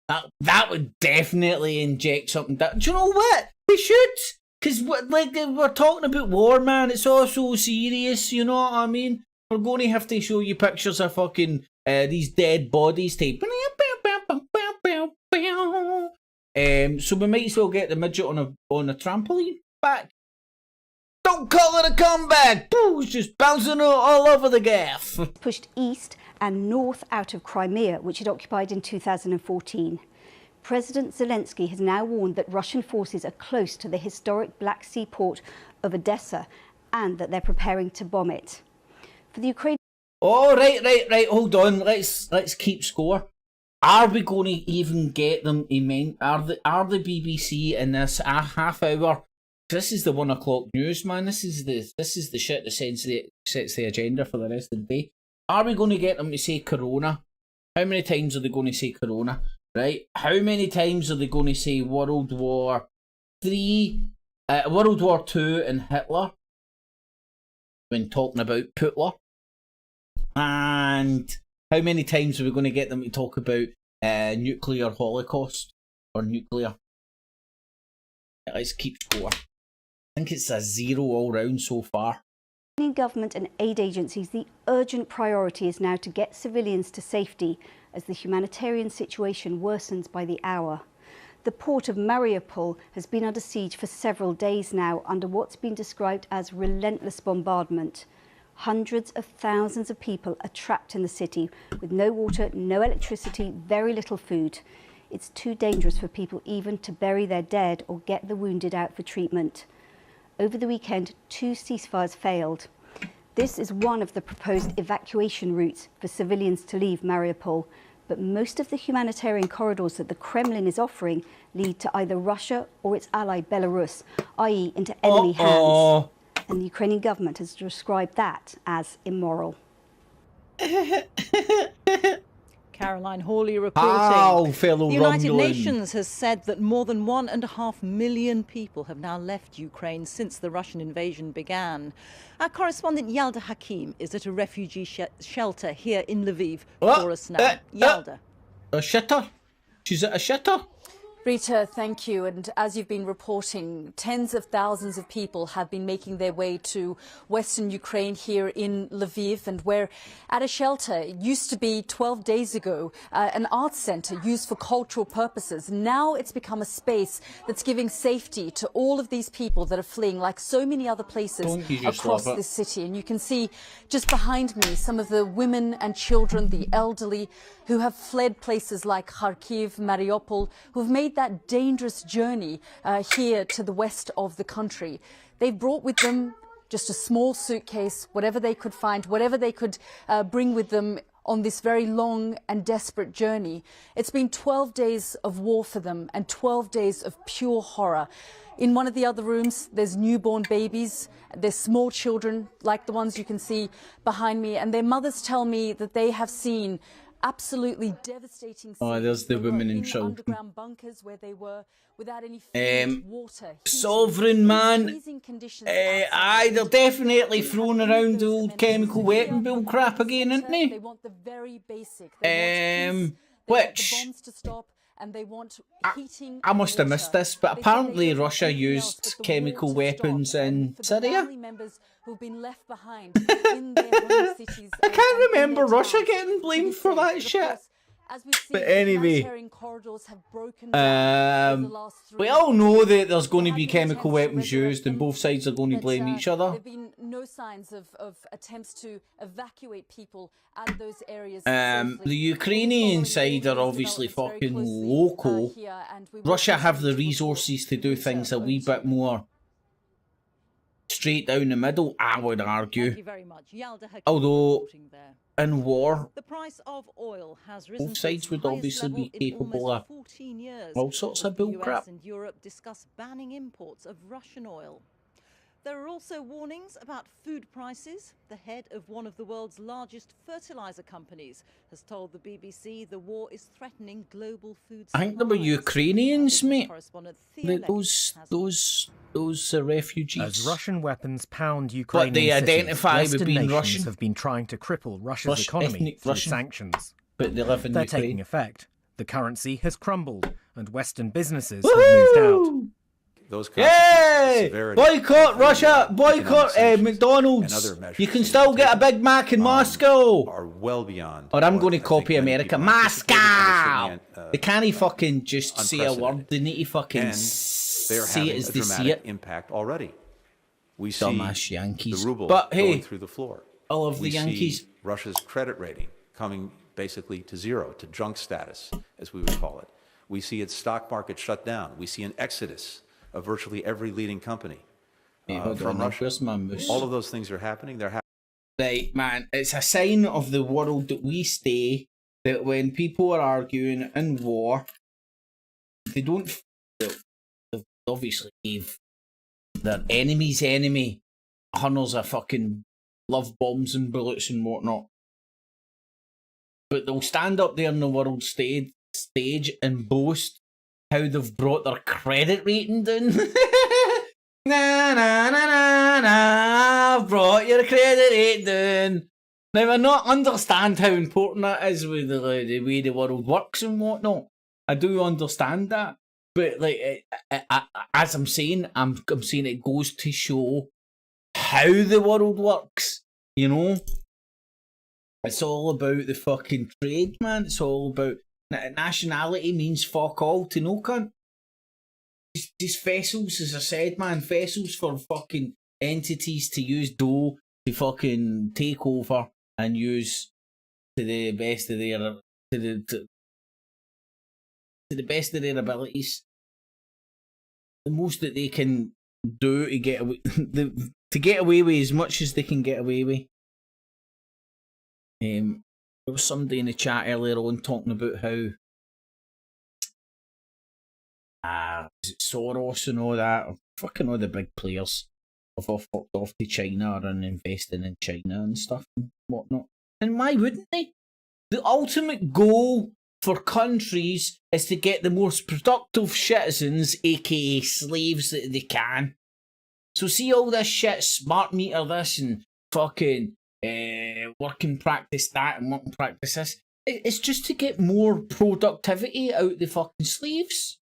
Speaker 1: That would definitely inject something. Do you know what? They should. Because like we're talking about war, man. It's all so serious, you know what I mean? We're going to have to show you pictures of fucking these dead bodies. So we might as well get the midget on a trampoline back. Don't call it a comeback! Boo! It's just bouncing all over the gaff.
Speaker 8: Pushed east and north out of Crimea, which it occupied in 2014. President Zelensky has now warned that Russian forces are close to the historic Black Sea port of Odessa and that they're preparing to bomb it. For the Ukraine...
Speaker 1: Oh, right. Hold on. Let's keep score. Are we going to even get them? Are the BBC in this a half hour? This is the 1 o'clock news, man. This is the shit that sets the agenda for the rest of the day. Are we going to get them to say Corona? How many times are they going to say Corona? Right? How many times are they going to say World War III, World War II, and Hitler when talking about Putler? And how many times are we going to get them to talk about nuclear holocaust or nuclear? Let's keep score. I think it's a 0 all round so far.
Speaker 8: In government and aid agencies, the urgent priority is now to get civilians to safety as the humanitarian situation worsens by the hour. The port of Mariupol has been under siege for several days now under what's been described as relentless bombardment. Hundreds of thousands of people are trapped in the city with no water, no electricity, very little food. It's too dangerous for people even to bury their dead or get the wounded out for treatment. Over the weekend, 2 ceasefires failed. This is one of the proposed evacuation routes for civilians to leave Mariupol, but most of the humanitarian corridors that the Kremlin is offering lead to either Russia or its ally Belarus, i.e. into enemy hands. And the Ukrainian government has described that as immoral.
Speaker 24: Caroline Hawley reporting.
Speaker 1: The
Speaker 24: United Nations has said that more than 1.5 million people have now left Ukraine since the Russian invasion began. Our correspondent Yalda Hakim is at a refugee shelter here in Lviv for us now. Yalda.
Speaker 1: A shelter? She's at a shelter?
Speaker 9: Rita, thank you. And as you've been reporting, tens of thousands of people have been making their way to western Ukraine here in Lviv, and we're at a shelter. It used to be 12 days ago an arts centre used for cultural purposes. Now it's become a space that's giving safety to all of these people that are fleeing, like so many other places across this city. And you can see just behind me some of the women and children, the elderly, who have fled places like Kharkiv, Mariupol, who've made that dangerous journey here to the west of the country. They've brought with them just a small suitcase, whatever they could find, whatever they could bring with them on this very long and desperate journey. It's been 12 days of war for them and 12 days of pure horror. In one of the other rooms, there's newborn babies, there's small children like the ones you can see behind me, and their mothers tell me that they have seen absolutely devastating scenes.
Speaker 1: There's the women and children.
Speaker 9: Underground bunkers where they were without any food, water,
Speaker 1: sovereign man. Aye, they're definitely throwing around the old chemical weapon bull crap again, aren't they?
Speaker 9: They want the very basic. They want peace, they want the bombs to stop, and they want heating.
Speaker 1: I must have missed this, but apparently Russia used chemical weapons in Syria.
Speaker 9: Who've been left behind in their home cities.
Speaker 1: I can't remember Russia getting blamed for that shit. But anyway, we all know that there's going to be chemical weapons used and both sides are going to blame each other.
Speaker 9: There have been no signs of attempts to evacuate people out of those areas.
Speaker 1: The Ukrainian side are obviously fucking local. Russia have the resources to do things a wee bit more straight down the middle, I would argue. Although, in war,
Speaker 24: the price of oil has risen
Speaker 1: both sides would obviously be capable of all sorts of bull crap.
Speaker 24: The US and Europe discuss banning imports of Russian oil. There are also warnings about food prices. The head of one of the world's largest fertilizer companies has told the BBC the war is threatening global food supply.
Speaker 1: I think they were Ukrainians, mate. Those refugees.
Speaker 10: As Russian weapons pound Ukrainian
Speaker 1: they identify
Speaker 10: cities,
Speaker 1: with being
Speaker 10: nations
Speaker 1: Russian.
Speaker 10: Have been trying to cripple Russia's economy through sanctions.
Speaker 1: But they live in
Speaker 10: They're
Speaker 1: Ukraine.
Speaker 10: taking effect. The currency has crumbled, and Western businesses have moved out.
Speaker 12: those
Speaker 1: Yay! Boycott Russia! Boycott McDonald's! You can still get a Big Mac in Moscow!
Speaker 12: Are well beyond.
Speaker 1: Or I'm going to copy America. Moscow! They can't fucking just say a word. They need to fucking say it as they see it.
Speaker 12: Impact already. We see
Speaker 1: dumbass Yankees.
Speaker 12: The ruble
Speaker 1: but hey,
Speaker 12: going through the floor.
Speaker 1: I love the Yankees.
Speaker 12: See Russia's credit rating coming basically to zero, to junk status, as we would call it. We see its stock market shut down. We see an exodus of virtually every leading company from Russia. All of those things are happening. They're happening.
Speaker 1: Right, man, it's a sign of the world that we stay that when people are arguing in war, they don't. They obviously gave their enemy's enemy hundreds of fucking love bombs and bullets and whatnot. But they'll stand up there on the world stage and boast how they've brought their credit rating down. Na na na na na, I've brought your credit rating down. Now I not understand how important that is with the way the world works and whatnot. I do understand that, but like as I'm saying it goes to show how the world works. You know, it's all about the fucking trade, man. It's all about nationality means fuck all to no cunt. These vessels, as I said, man, vessels for fucking entities to use dough to fucking take over and use to the best of their to the best of their abilities. The most that they can do to get away, to get away with as much as they can get away with. There was somebody in the chat earlier on talking about how is it Soros and all that, fucking all the big players have all fucked off to China and investing in China and stuff and whatnot. And why wouldn't they? The ultimate goal for countries is to get the most productive citizens, aka slaves, that they can. So see all this shit, smart meter this and fucking working practice that and working practice this. It's just to get more productivity out the fucking slaves.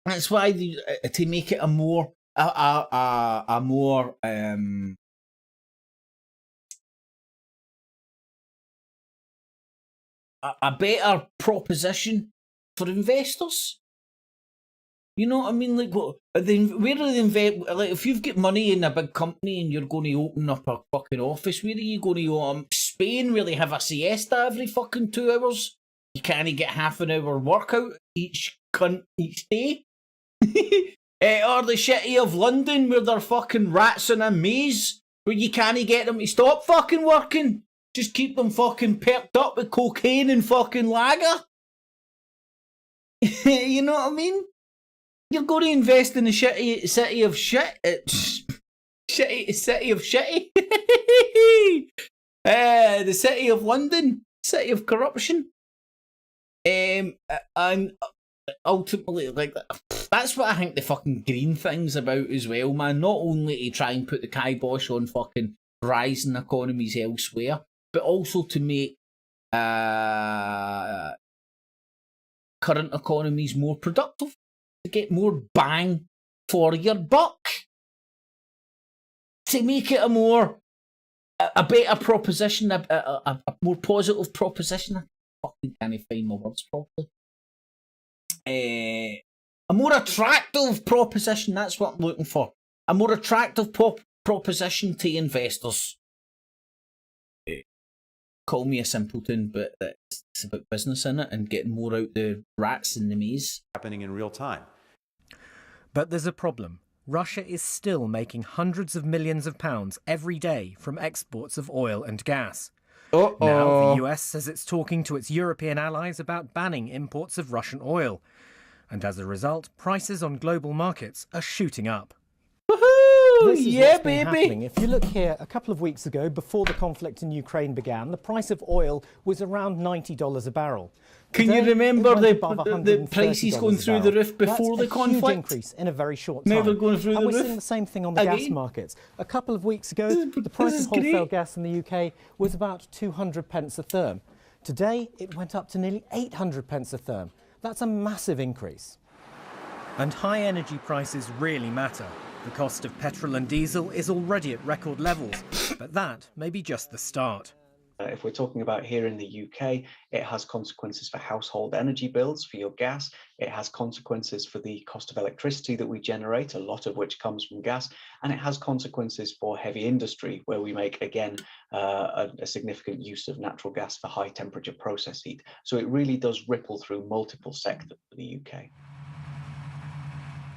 Speaker 1: That's why to make it a more a better proposition for investors. You know what I mean? Like, where are the invest? Like, if you've got money in a big company and you're going to open up a fucking office, where are you going to Spain, where they have a siesta every fucking 2 hours? You can't get half an hour workout each day. Or the shitty of London, where they're fucking rats in a maze, where you can't get them to stop fucking working. Just keep them fucking perked up with cocaine and fucking lager. You know what I mean? You're going to invest in the shitty city of shit. Shitty city of shitty. The city of London, city of corruption. And ultimately, like, that's what I think the fucking green thing's about as well, man. Not only to try and put the kibosh on fucking rising economies elsewhere, but also to make current economies more productive, to get more bang for your buck, to make it a better proposition, a more positive proposition. I fucking can't find my words properly. A more attractive proposition, that's what I'm looking for. A more attractive proposition to investors. Call me a simpleton, but it's about business in it and getting more out the rats in the maze.
Speaker 12: Happening in real time.
Speaker 10: But there's a problem. Russia is still making hundreds of millions of pounds every day from exports of oil and gas. Now the US says it's talking to its European allies about banning imports of Russian oil. And as a result, prices on global markets are shooting up.
Speaker 13: This is what's been happening. If you look here, a couple of weeks ago, before the conflict in Ukraine began, the price of oil was around $90 a barrel.
Speaker 1: Can you remember the prices going through the roof before the conflict?
Speaker 13: Huge increase in a very short time.
Speaker 1: Never going through the roof.
Speaker 13: And we're seeing the same thing on the gas markets. A couple of weeks ago, the price of wholesale gas in the UK was about 200 pence a therm. Today, it went up to nearly 800 pence a therm. That's a massive increase.
Speaker 10: And high energy prices really matter. The cost of petrol and diesel is already at record levels, but that may be just the start.
Speaker 11: If we're talking about here in the UK, it has consequences for household energy bills, for your gas. It has consequences for the cost of electricity that we generate, a lot of which comes from gas. And it has consequences for heavy industry, where we make, again, a significant use of natural gas for high temperature process heat. So it really does ripple through multiple sectors for the UK.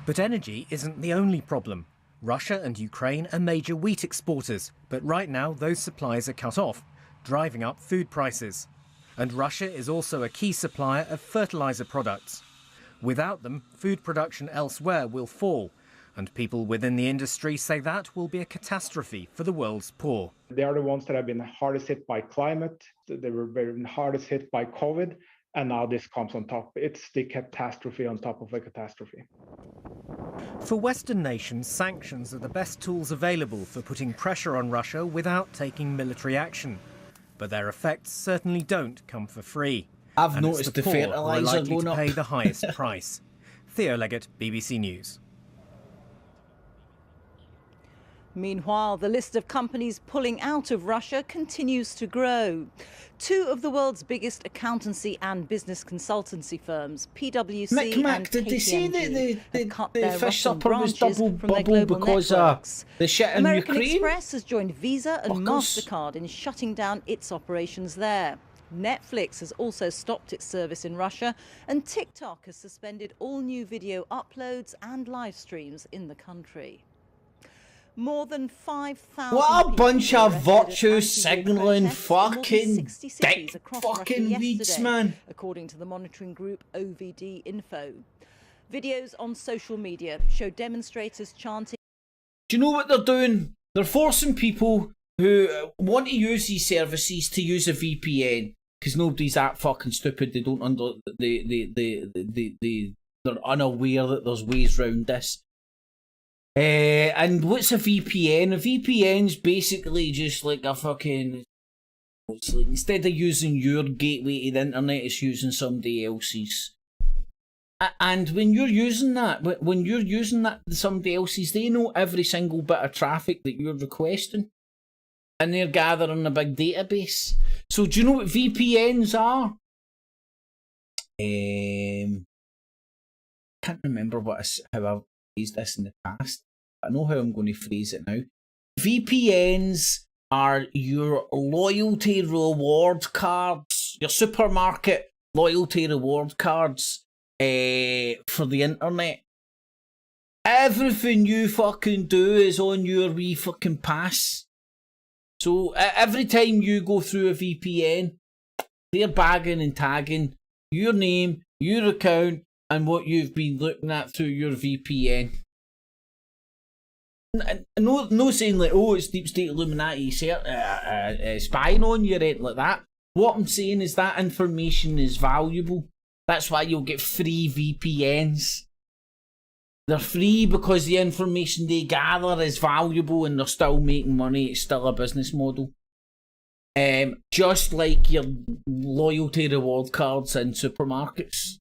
Speaker 10: But energy isn't the only problem. Russia and Ukraine are major wheat exporters, but right now those supplies are cut off, driving up food prices. And Russia is also a key supplier of fertilizer products. Without them, food production elsewhere will fall, and people within the industry say that will be a catastrophe for the world's poor.
Speaker 14: They are the ones that have been hardest hit by climate, they were very hardest hit by COVID, and now this comes on top. It's the catastrophe on top of a catastrophe.
Speaker 10: For Western nations, sanctions are the best tools available for putting pressure on Russia without taking military action. But their effects certainly don't come for free.
Speaker 1: I've
Speaker 10: and
Speaker 1: noticed
Speaker 10: it's the
Speaker 1: the
Speaker 10: poor who are
Speaker 1: fertiliser
Speaker 10: likely
Speaker 1: going
Speaker 10: to
Speaker 1: up.
Speaker 10: pay the highest price. Theo Leggett, BBC News.
Speaker 24: Meanwhile, the list of companies pulling out of Russia continues to grow. Two of the world's biggest accountancy and business consultancy firms, PwC and
Speaker 1: did they say
Speaker 24: KPMG, have cut
Speaker 1: the
Speaker 24: their
Speaker 1: fish
Speaker 24: Russian
Speaker 1: supper was
Speaker 24: branches
Speaker 1: double
Speaker 24: from their
Speaker 1: bubble
Speaker 24: global
Speaker 1: because
Speaker 24: networks.
Speaker 1: the shit in
Speaker 24: American
Speaker 1: Ukraine?
Speaker 24: Express has joined Visa and
Speaker 1: Fuckers.
Speaker 24: MasterCard in shutting down its operations there. Netflix has also stopped its service in Russia, and TikTok has suspended all new video uploads and live streams in the country. More than 5,000
Speaker 1: What a bunch
Speaker 24: people
Speaker 1: of
Speaker 24: were arrested
Speaker 1: virtue
Speaker 24: at
Speaker 1: signalling
Speaker 24: anti-war protests in more than
Speaker 1: fucking
Speaker 24: 60 cities
Speaker 1: dick
Speaker 24: across
Speaker 1: fucking
Speaker 24: Russia
Speaker 1: weeds,
Speaker 24: yesterday,
Speaker 1: man.
Speaker 24: according to the monitoring group OVD Info. Videos on social media show demonstrators chanting.
Speaker 1: Do you know what they're doing? They're forcing people who want to use these services to use a VPN because nobody's that fucking stupid. They don't they're unaware that there's ways around this. And what's a VPN? A VPN's basically just like a fucking. It's like instead of using your gateway to the internet, it's using somebody else's. And when you're using that somebody else's, they know every single bit of traffic that you're requesting, and they're gathering a big database. So do you know what VPNs are? Can't remember how I've phrased this in the past. I know how I'm going to phrase it now. VPNs are your loyalty reward cards, your supermarket loyalty reward cards for the internet. Everything you fucking do is on your wee fucking pass. So every time you go through a VPN, they're bagging and tagging your name, your account, and what you've been looking at through your VPN. No saying like, oh, it's deep state Illuminati spying on you or anything like that. What I'm saying is that information is valuable. That's why you'll get free VPNs. They're free because the information they gather is valuable and they're still making money. It's still a business model. Just like your loyalty reward cards in supermarkets.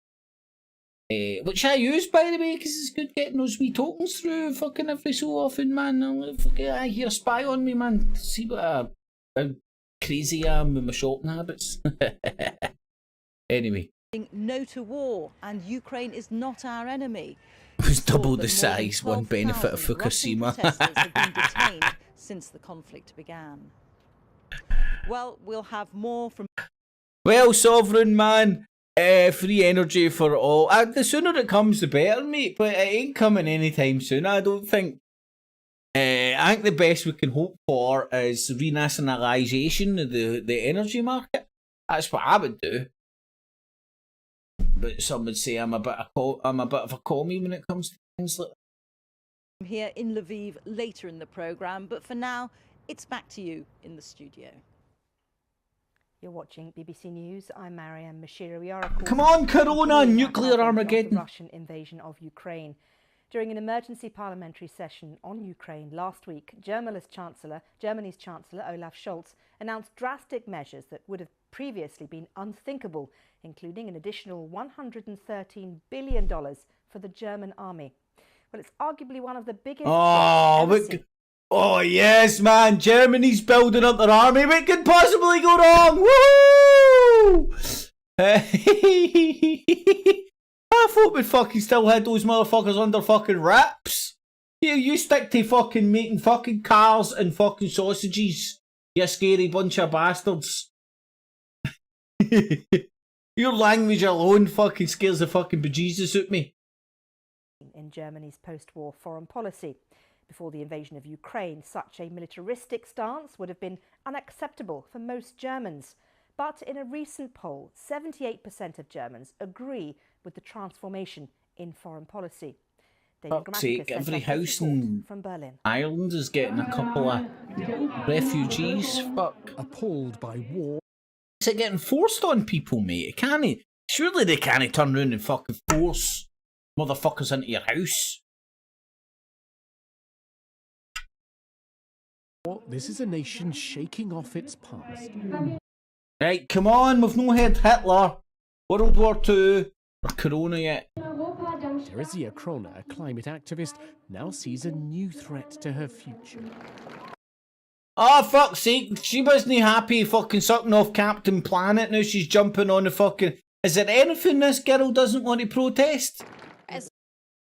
Speaker 1: Which I use, by the way, because it's good getting those wee tokens through fucking every so often, man. I hear a spy on me, man. See how crazy I am with my shopping habits. Anyway.
Speaker 24: No to war, and Ukraine is not our enemy.
Speaker 1: It was double the size, one benefit of Fukushima.
Speaker 24: Protesters have been detained since the conflict began. Well, we'll have more from...
Speaker 1: Well, sovereign man, free energy for all. The sooner it comes, the better, mate. But it ain't coming anytime soon, I don't think. I think the best we can hope for is renationalisation of the energy market. That's what I would do. But some would say I'm a bit of a commie when it comes to things like that.
Speaker 24: Here in Lviv later in the programme, but for now, it's back to you in the studio.
Speaker 2: You're watching BBC News. I'm Mariam Mashira. We are,
Speaker 1: come on, Corona, nuclear Armageddon.
Speaker 2: The Russian invasion of Ukraine. During an emergency parliamentary session on Ukraine last week, Germany's Chancellor Olaf Scholz announced drastic measures that would have previously been unthinkable, including an additional $113 billion for the German army. Well, it's arguably one of the biggest...
Speaker 1: Oh, yes, man. Germany's building up their army. What could possibly go wrong? Woo! I thought we'd fucking still had those motherfuckers under fucking wraps. You stick to fucking making fucking cars and fucking sausages. You scary bunch of bastards. Your language alone fucking scares the fucking bejesus out me.
Speaker 2: In Germany's post-war foreign policy. Before the invasion of Ukraine, such a militaristic stance would have been unacceptable for most Germans. But in a recent poll, 78% of Germans agree with the transformation in foreign policy.
Speaker 1: Fuck's sake, every house in Ireland is getting a couple of refugees. Fuck.
Speaker 10: Appalled by war.
Speaker 1: Is it getting forced on people, mate? It can't. Surely they can't turn around and fucking force motherfuckers into your house.
Speaker 10: This is a nation shaking off its past.
Speaker 1: Right, come on, we've no had Hitler, World War II, or Corona yet.
Speaker 10: Teresia Krona, a climate activist, now sees a new threat to her future.
Speaker 1: Oh, fuck's sake, she wasn't happy fucking sucking off Captain Planet, now she's jumping on the fucking... Is there anything this girl doesn't want to protest? Is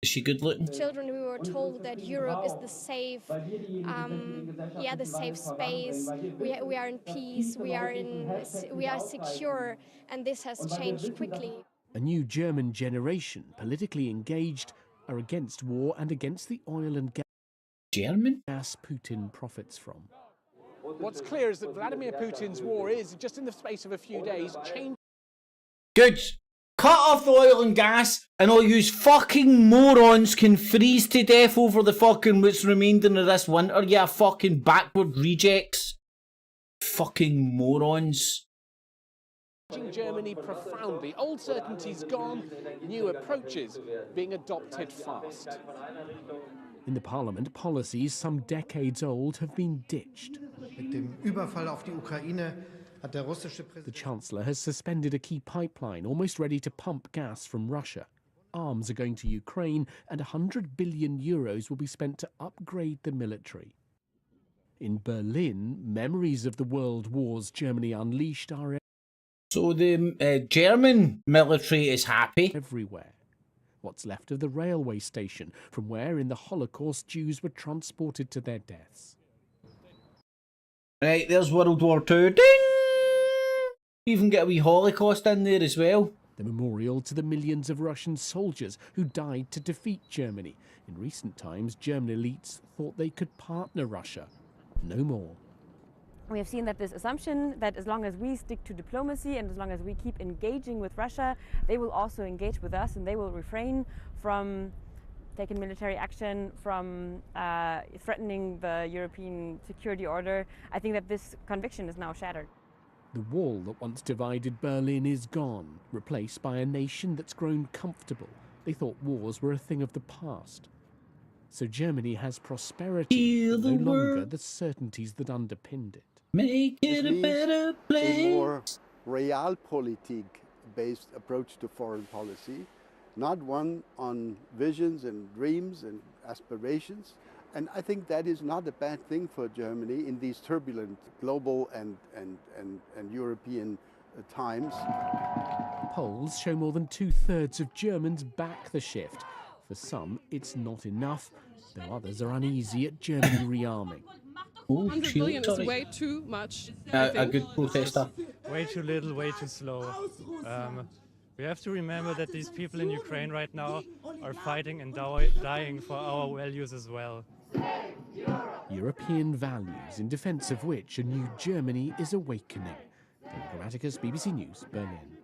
Speaker 1: she good looking?
Speaker 15: Children, we were told that Europe is the safe, the safe space. We are in peace. We are secure, and this has changed quickly.
Speaker 10: A new German generation, politically engaged, are against war and against the oil and gas Putin profits from.
Speaker 16: What's clear is that Vladimir Putin's war is, just in the space of a few days, changing.
Speaker 1: Good. Cut off the oil and gas, and all you fucking morons can freeze to death over the fucking what's remaining of this winter, you fucking backward rejects. Fucking morons.
Speaker 16: Germany profoundly. Old certainties gone, new approaches being adopted fast.
Speaker 10: In the parliament, policies some decades old have been ditched. The Chancellor has suspended a key pipeline almost ready to pump gas from Russia. Arms are going to Ukraine and €100 billion will be spent to upgrade the military. In Berlin, memories of the world wars Germany unleashed are
Speaker 1: so the German military is happy.
Speaker 10: Everywhere. What's left of the railway station, from where in the Holocaust Jews were transported to their deaths.
Speaker 1: Right, there's World War II. Ding! Even get a wee Holocaust in there as well.
Speaker 10: The memorial to the millions of Russian soldiers who died to defeat Germany. In recent times, German elites thought they could partner Russia. No more.
Speaker 18: We have seen that this assumption that as long as we stick to diplomacy and as long as we keep engaging with Russia, they will also engage with us and they will refrain from taking military action, from threatening the European security order. I think that this conviction is now shattered.
Speaker 10: The wall that once divided Berlin is gone, replaced by a nation that's grown comfortable. They thought wars were a thing of the past. So Germany has prosperity, but no longer the certainties that underpinned it.
Speaker 1: Make it a better place.
Speaker 19: A more realpolitik-based approach to foreign policy, not one on visions and dreams and aspirations. And I think that is not a bad thing for Germany in these turbulent global and European times.
Speaker 10: Polls show more than 2/3 of Germans back the shift. For some, it's not enough, though others are uneasy at Germany rearming.
Speaker 20: 100 billion is way too much.
Speaker 1: A good protester.
Speaker 26: Way too little, way too slow. We have to remember that these people in Ukraine right now are fighting and dying for our values as well.
Speaker 10: European values, in defence of which a new Germany is awakening. Grammaticus, BBC News, Berlin.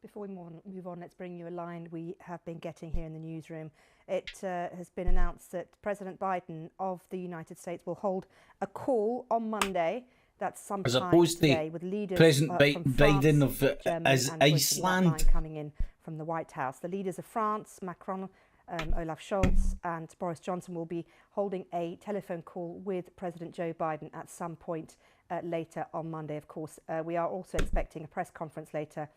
Speaker 2: Before we move on, let's bring you a line we have been getting here in the newsroom. It has been announced that President Biden of the United States will hold a call on Monday. That's sometime today with leaders
Speaker 1: President
Speaker 2: from
Speaker 1: Biden
Speaker 2: France,
Speaker 1: of
Speaker 2: Germany
Speaker 1: as
Speaker 2: and
Speaker 1: Iceland
Speaker 2: coming in from the White House. The leaders of France, Macron, Olaf Scholz and Boris Johnson will be holding a telephone call with President Joe Biden at some point later on Monday, of course. We are also expecting a press conference later,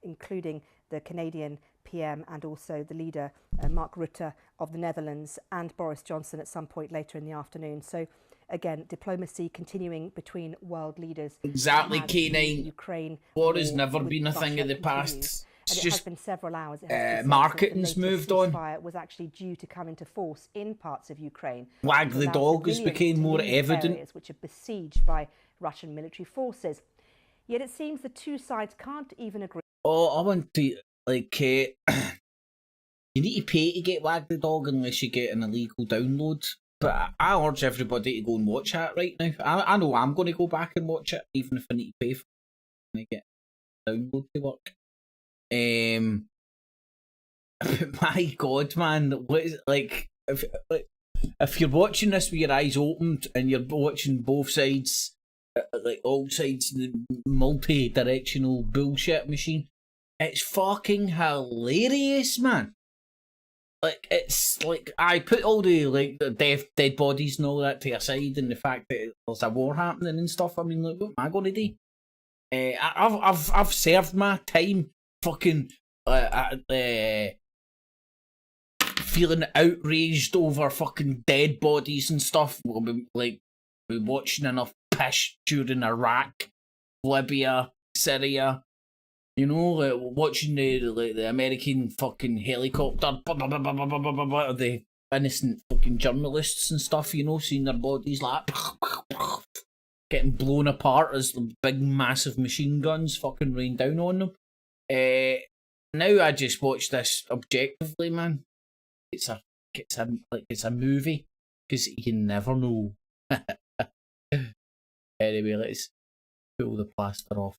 Speaker 2: including the Canadian PM and also the leader, Mark Rutte of the Netherlands, and Boris Johnson at some point later in the afternoon. So again, diplomacy continuing between world leaders.
Speaker 1: Exactly, K9.
Speaker 2: Ukraine
Speaker 1: war has never been a thing of the past. It's just
Speaker 2: has been several hours.
Speaker 1: Marketing's moved on.
Speaker 2: Ceasefire was actually due to come into force in parts of Ukraine.
Speaker 1: Wag the dog has become more evident.
Speaker 2: Areas which are besieged by Russian military forces. Yet it seems the two sides can't even agree.
Speaker 1: Oh, I want to, like, you need to pay to get Wag the Dog unless you get an illegal download. But I urge everybody to go and watch it right now. I know I'm going to go back and watch it, even if I need to pay for it when I get a download to work. My God, man, what is, like, if you're watching this with your eyes opened and you're watching both sides, like all sides of the multi-directional bullshit machine, it's fucking hilarious, man. Like, it's like, I put all the like the dead bodies and all that to aside, and the fact that there's a war happening and stuff. I mean, like, what am I going to do? I've served my time fucking feeling outraged over fucking dead bodies and stuff. Like, we're watching enough pish during Iraq, Libya, Syria. You know, like, watching the American fucking helicopter, the innocent fucking journalists and stuff, you know, seeing their bodies like getting blown apart as the big massive machine guns fucking rain down on them. Now I just watch this objectively, man. It's a movie, because you never know. Anyway, let's pull the plaster off.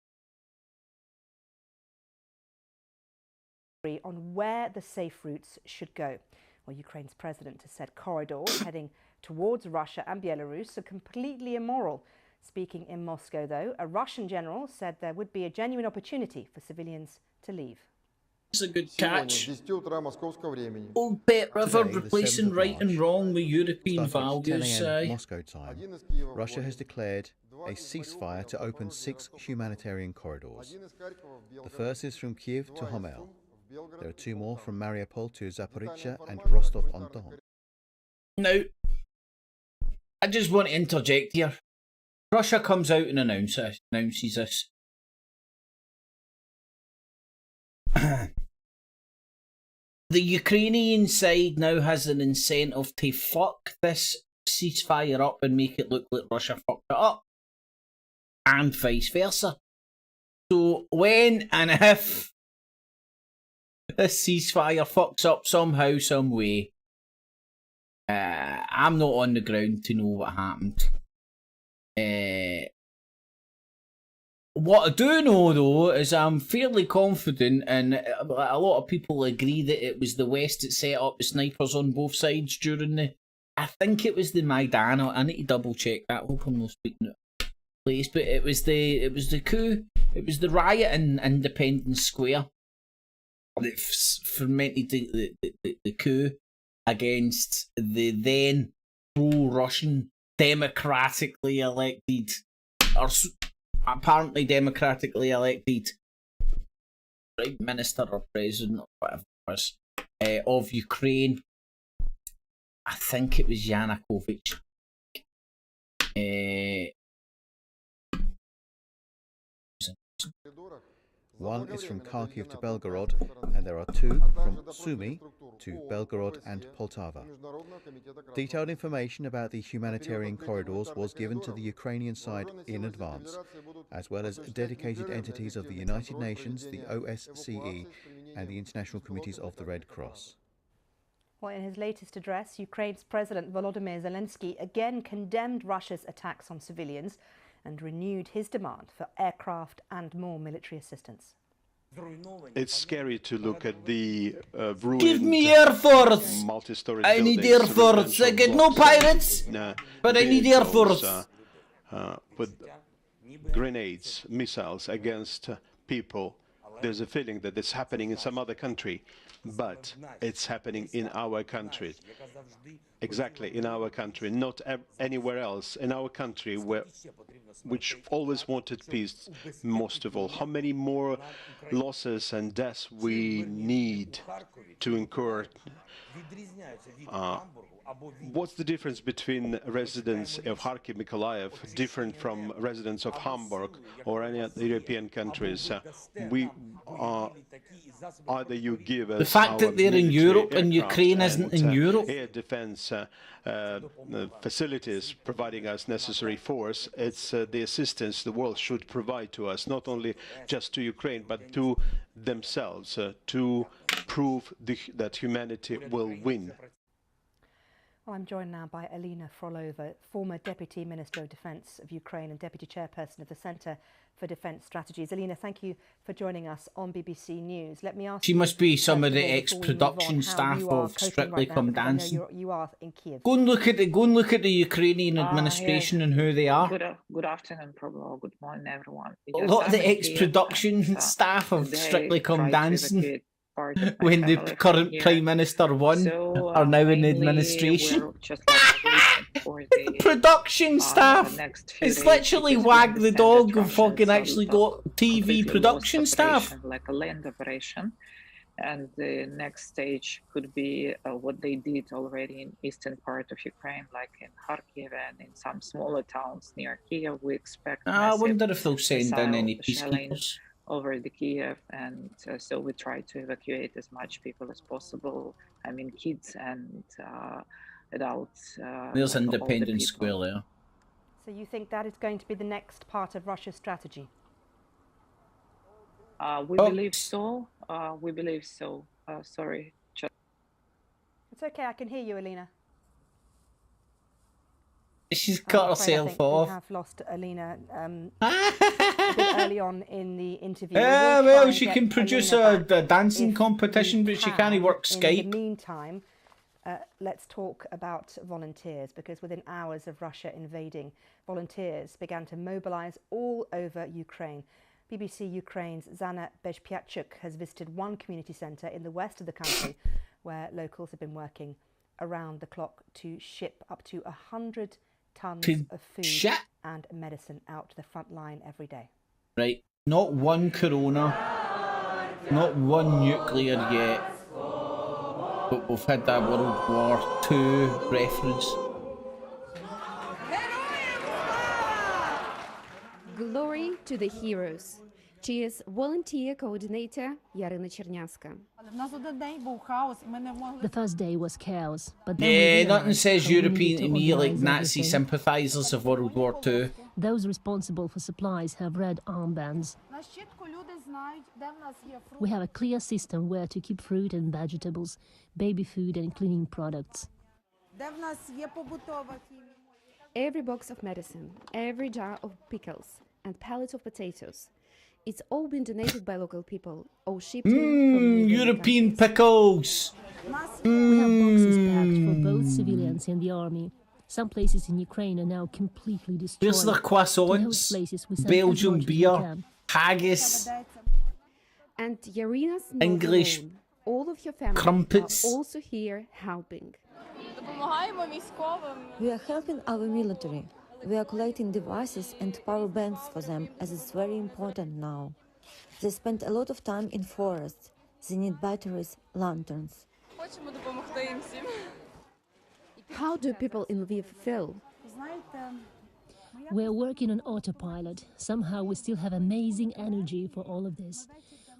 Speaker 2: On where the safe routes should go. Well, Ukraine's president has said corridors heading towards Russia and Belarus are completely immoral. Speaking in Moscow, though, a Russian general said there would be a genuine opportunity for civilians to leave.
Speaker 1: It's a good catch. Old Pet River replacing right and wrong with European values.
Speaker 7: Moscow time. Russia has declared a ceasefire to open 6 humanitarian corridors. The first is from Kiev to Homel. There are 2 more from Mariupol to Zaporizhzhia and Rostov-on-Don.
Speaker 1: Now, I just want to interject here. Russia comes out and announces this. The Ukrainian side now has an incentive to fuck this ceasefire up and make it look like Russia fucked it up. And vice versa. So when and if this ceasefire fucks up somehow, some way, I'm not on the ground to know what happened. What I do know, though, is I'm fairly confident, and a lot of people agree that it was the West that set up the snipers on both sides during the... I think it was the Maidan. I need to double check that. I hope I'm not speaking out of place, but it was the coup. It was the riot in Independence Square that fermented the coup against the then pro-Russian democratically elected, or apparently democratically elected, Prime Minister or President or whatever it was, of Ukraine. I think it was Yanukovych.
Speaker 7: One is from Kharkiv to Belgorod, and there are 2 from Sumy to Belgorod and Poltava. Detailed information about the humanitarian corridors was given to the Ukrainian side in advance, as well as dedicated entities of the United Nations, the OSCE, and the International Committees of the Red Cross.
Speaker 2: Well, in his latest address, Ukraine's President Volodymyr Zelensky again condemned Russia's attacks on civilians and renewed his demand for aircraft and more military assistance.
Speaker 6: It's scary to look at the ruined...
Speaker 1: Give me Air Force!
Speaker 6: Multi-story
Speaker 1: I need Air Force! I get no pirates! But I need Air Force!
Speaker 6: With grenades, missiles against people there's a feeling that it's happening in some other country, but it's happening in our country. Exactly, in our country, not anywhere else. In our country, which always wanted peace, most of all. How many more losses and deaths we need to incur? What's the difference between residents of Kharkiv, Mykolaiv, different from residents of Hamburg or any other European countries? Either you give us
Speaker 1: the fact that they're in Europe and Ukraine isn't in Europe.
Speaker 6: Air defense facilities providing us necessary force. It's the assistance the world should provide to us, not only just to Ukraine, but to themselves, to prove that humanity will win.
Speaker 2: Well, I'm joined now by Alina Frolova, former Deputy Minister of Defence of Ukraine and Deputy Chairperson of the Centre for Defence Strategies. Alina, thank you for joining us on BBC News. Let me ask
Speaker 1: she must be some of the ex-production staff of Strictly Come Dancing.
Speaker 2: You are in Kiev.
Speaker 1: Go and look at the Ukrainian administration and who they are.
Speaker 4: Good afternoon, probably, or good morning, everyone.
Speaker 1: A lot of the ex-production staff of Strictly Come Dancing, when the current Prime Minister won, are now in administration. Production staff! It's literally Wag the Dog who fucking actually got TV production staff.
Speaker 4: Like a land operation. And the next stage could be what they did already in eastern part of Ukraine, like in Kharkiv and in some smaller towns near Kiev. We expect
Speaker 1: I wonder if they'll send in any peacekeepers
Speaker 4: over the Kiev, and so we try to evacuate as much people as possible. I mean, kids and adults.
Speaker 1: There's Independence Square there.
Speaker 2: So you think that is going to be the next part of Russia's strategy?
Speaker 4: We believe so. We believe so. Sorry.
Speaker 2: It's okay. I can hear you, Alina.
Speaker 1: She's cut herself off.
Speaker 2: We have lost Alina a bit early on in the interview.
Speaker 1: Well, she can produce a dancing competition, but she can't work Skype.
Speaker 2: In the meantime, let's talk about volunteers, because within hours of Russia invading, volunteers began to mobilize all over Ukraine. BBC Ukraine's Zana Bezpiatchuk has visited one community centre in the west of the country where locals have been working around the clock to ship up to 100 tons of food and medicine out to the front line every day.
Speaker 1: Right, not one corona, not one nuclear yet, but we've had that World War II reference.
Speaker 15: Glory to the heroes. Cheers, volunteer coordinator Yarina Chernyaska.
Speaker 17: The first day was chaos, but then
Speaker 1: nothing says European to me like Nazi sympathisers of World War II.
Speaker 17: Those responsible for supplies have red armbands. We have a clear system where to keep fruit and vegetables, baby food and cleaning products.
Speaker 15: Every box of medicine, every jar of pickles and pallets of potatoes. It's all been donated by local people or shipped from
Speaker 1: European pickles!
Speaker 17: We have boxes packed for both civilians and the army. Some places in Ukraine are now completely destroyed.
Speaker 1: Where's the croissants, Belgian beer, haggis,
Speaker 15: and Yarina's
Speaker 1: English
Speaker 15: all of your family
Speaker 1: crumpets.
Speaker 15: are also here helping.
Speaker 21: We are helping our military. We are collecting devices and power banks for them, as it's very important now. They spend a lot of time in forests. They need batteries, lanterns.
Speaker 15: How do people in Lviv feel?
Speaker 17: We're working on autopilot. Somehow we still have amazing energy for all of this.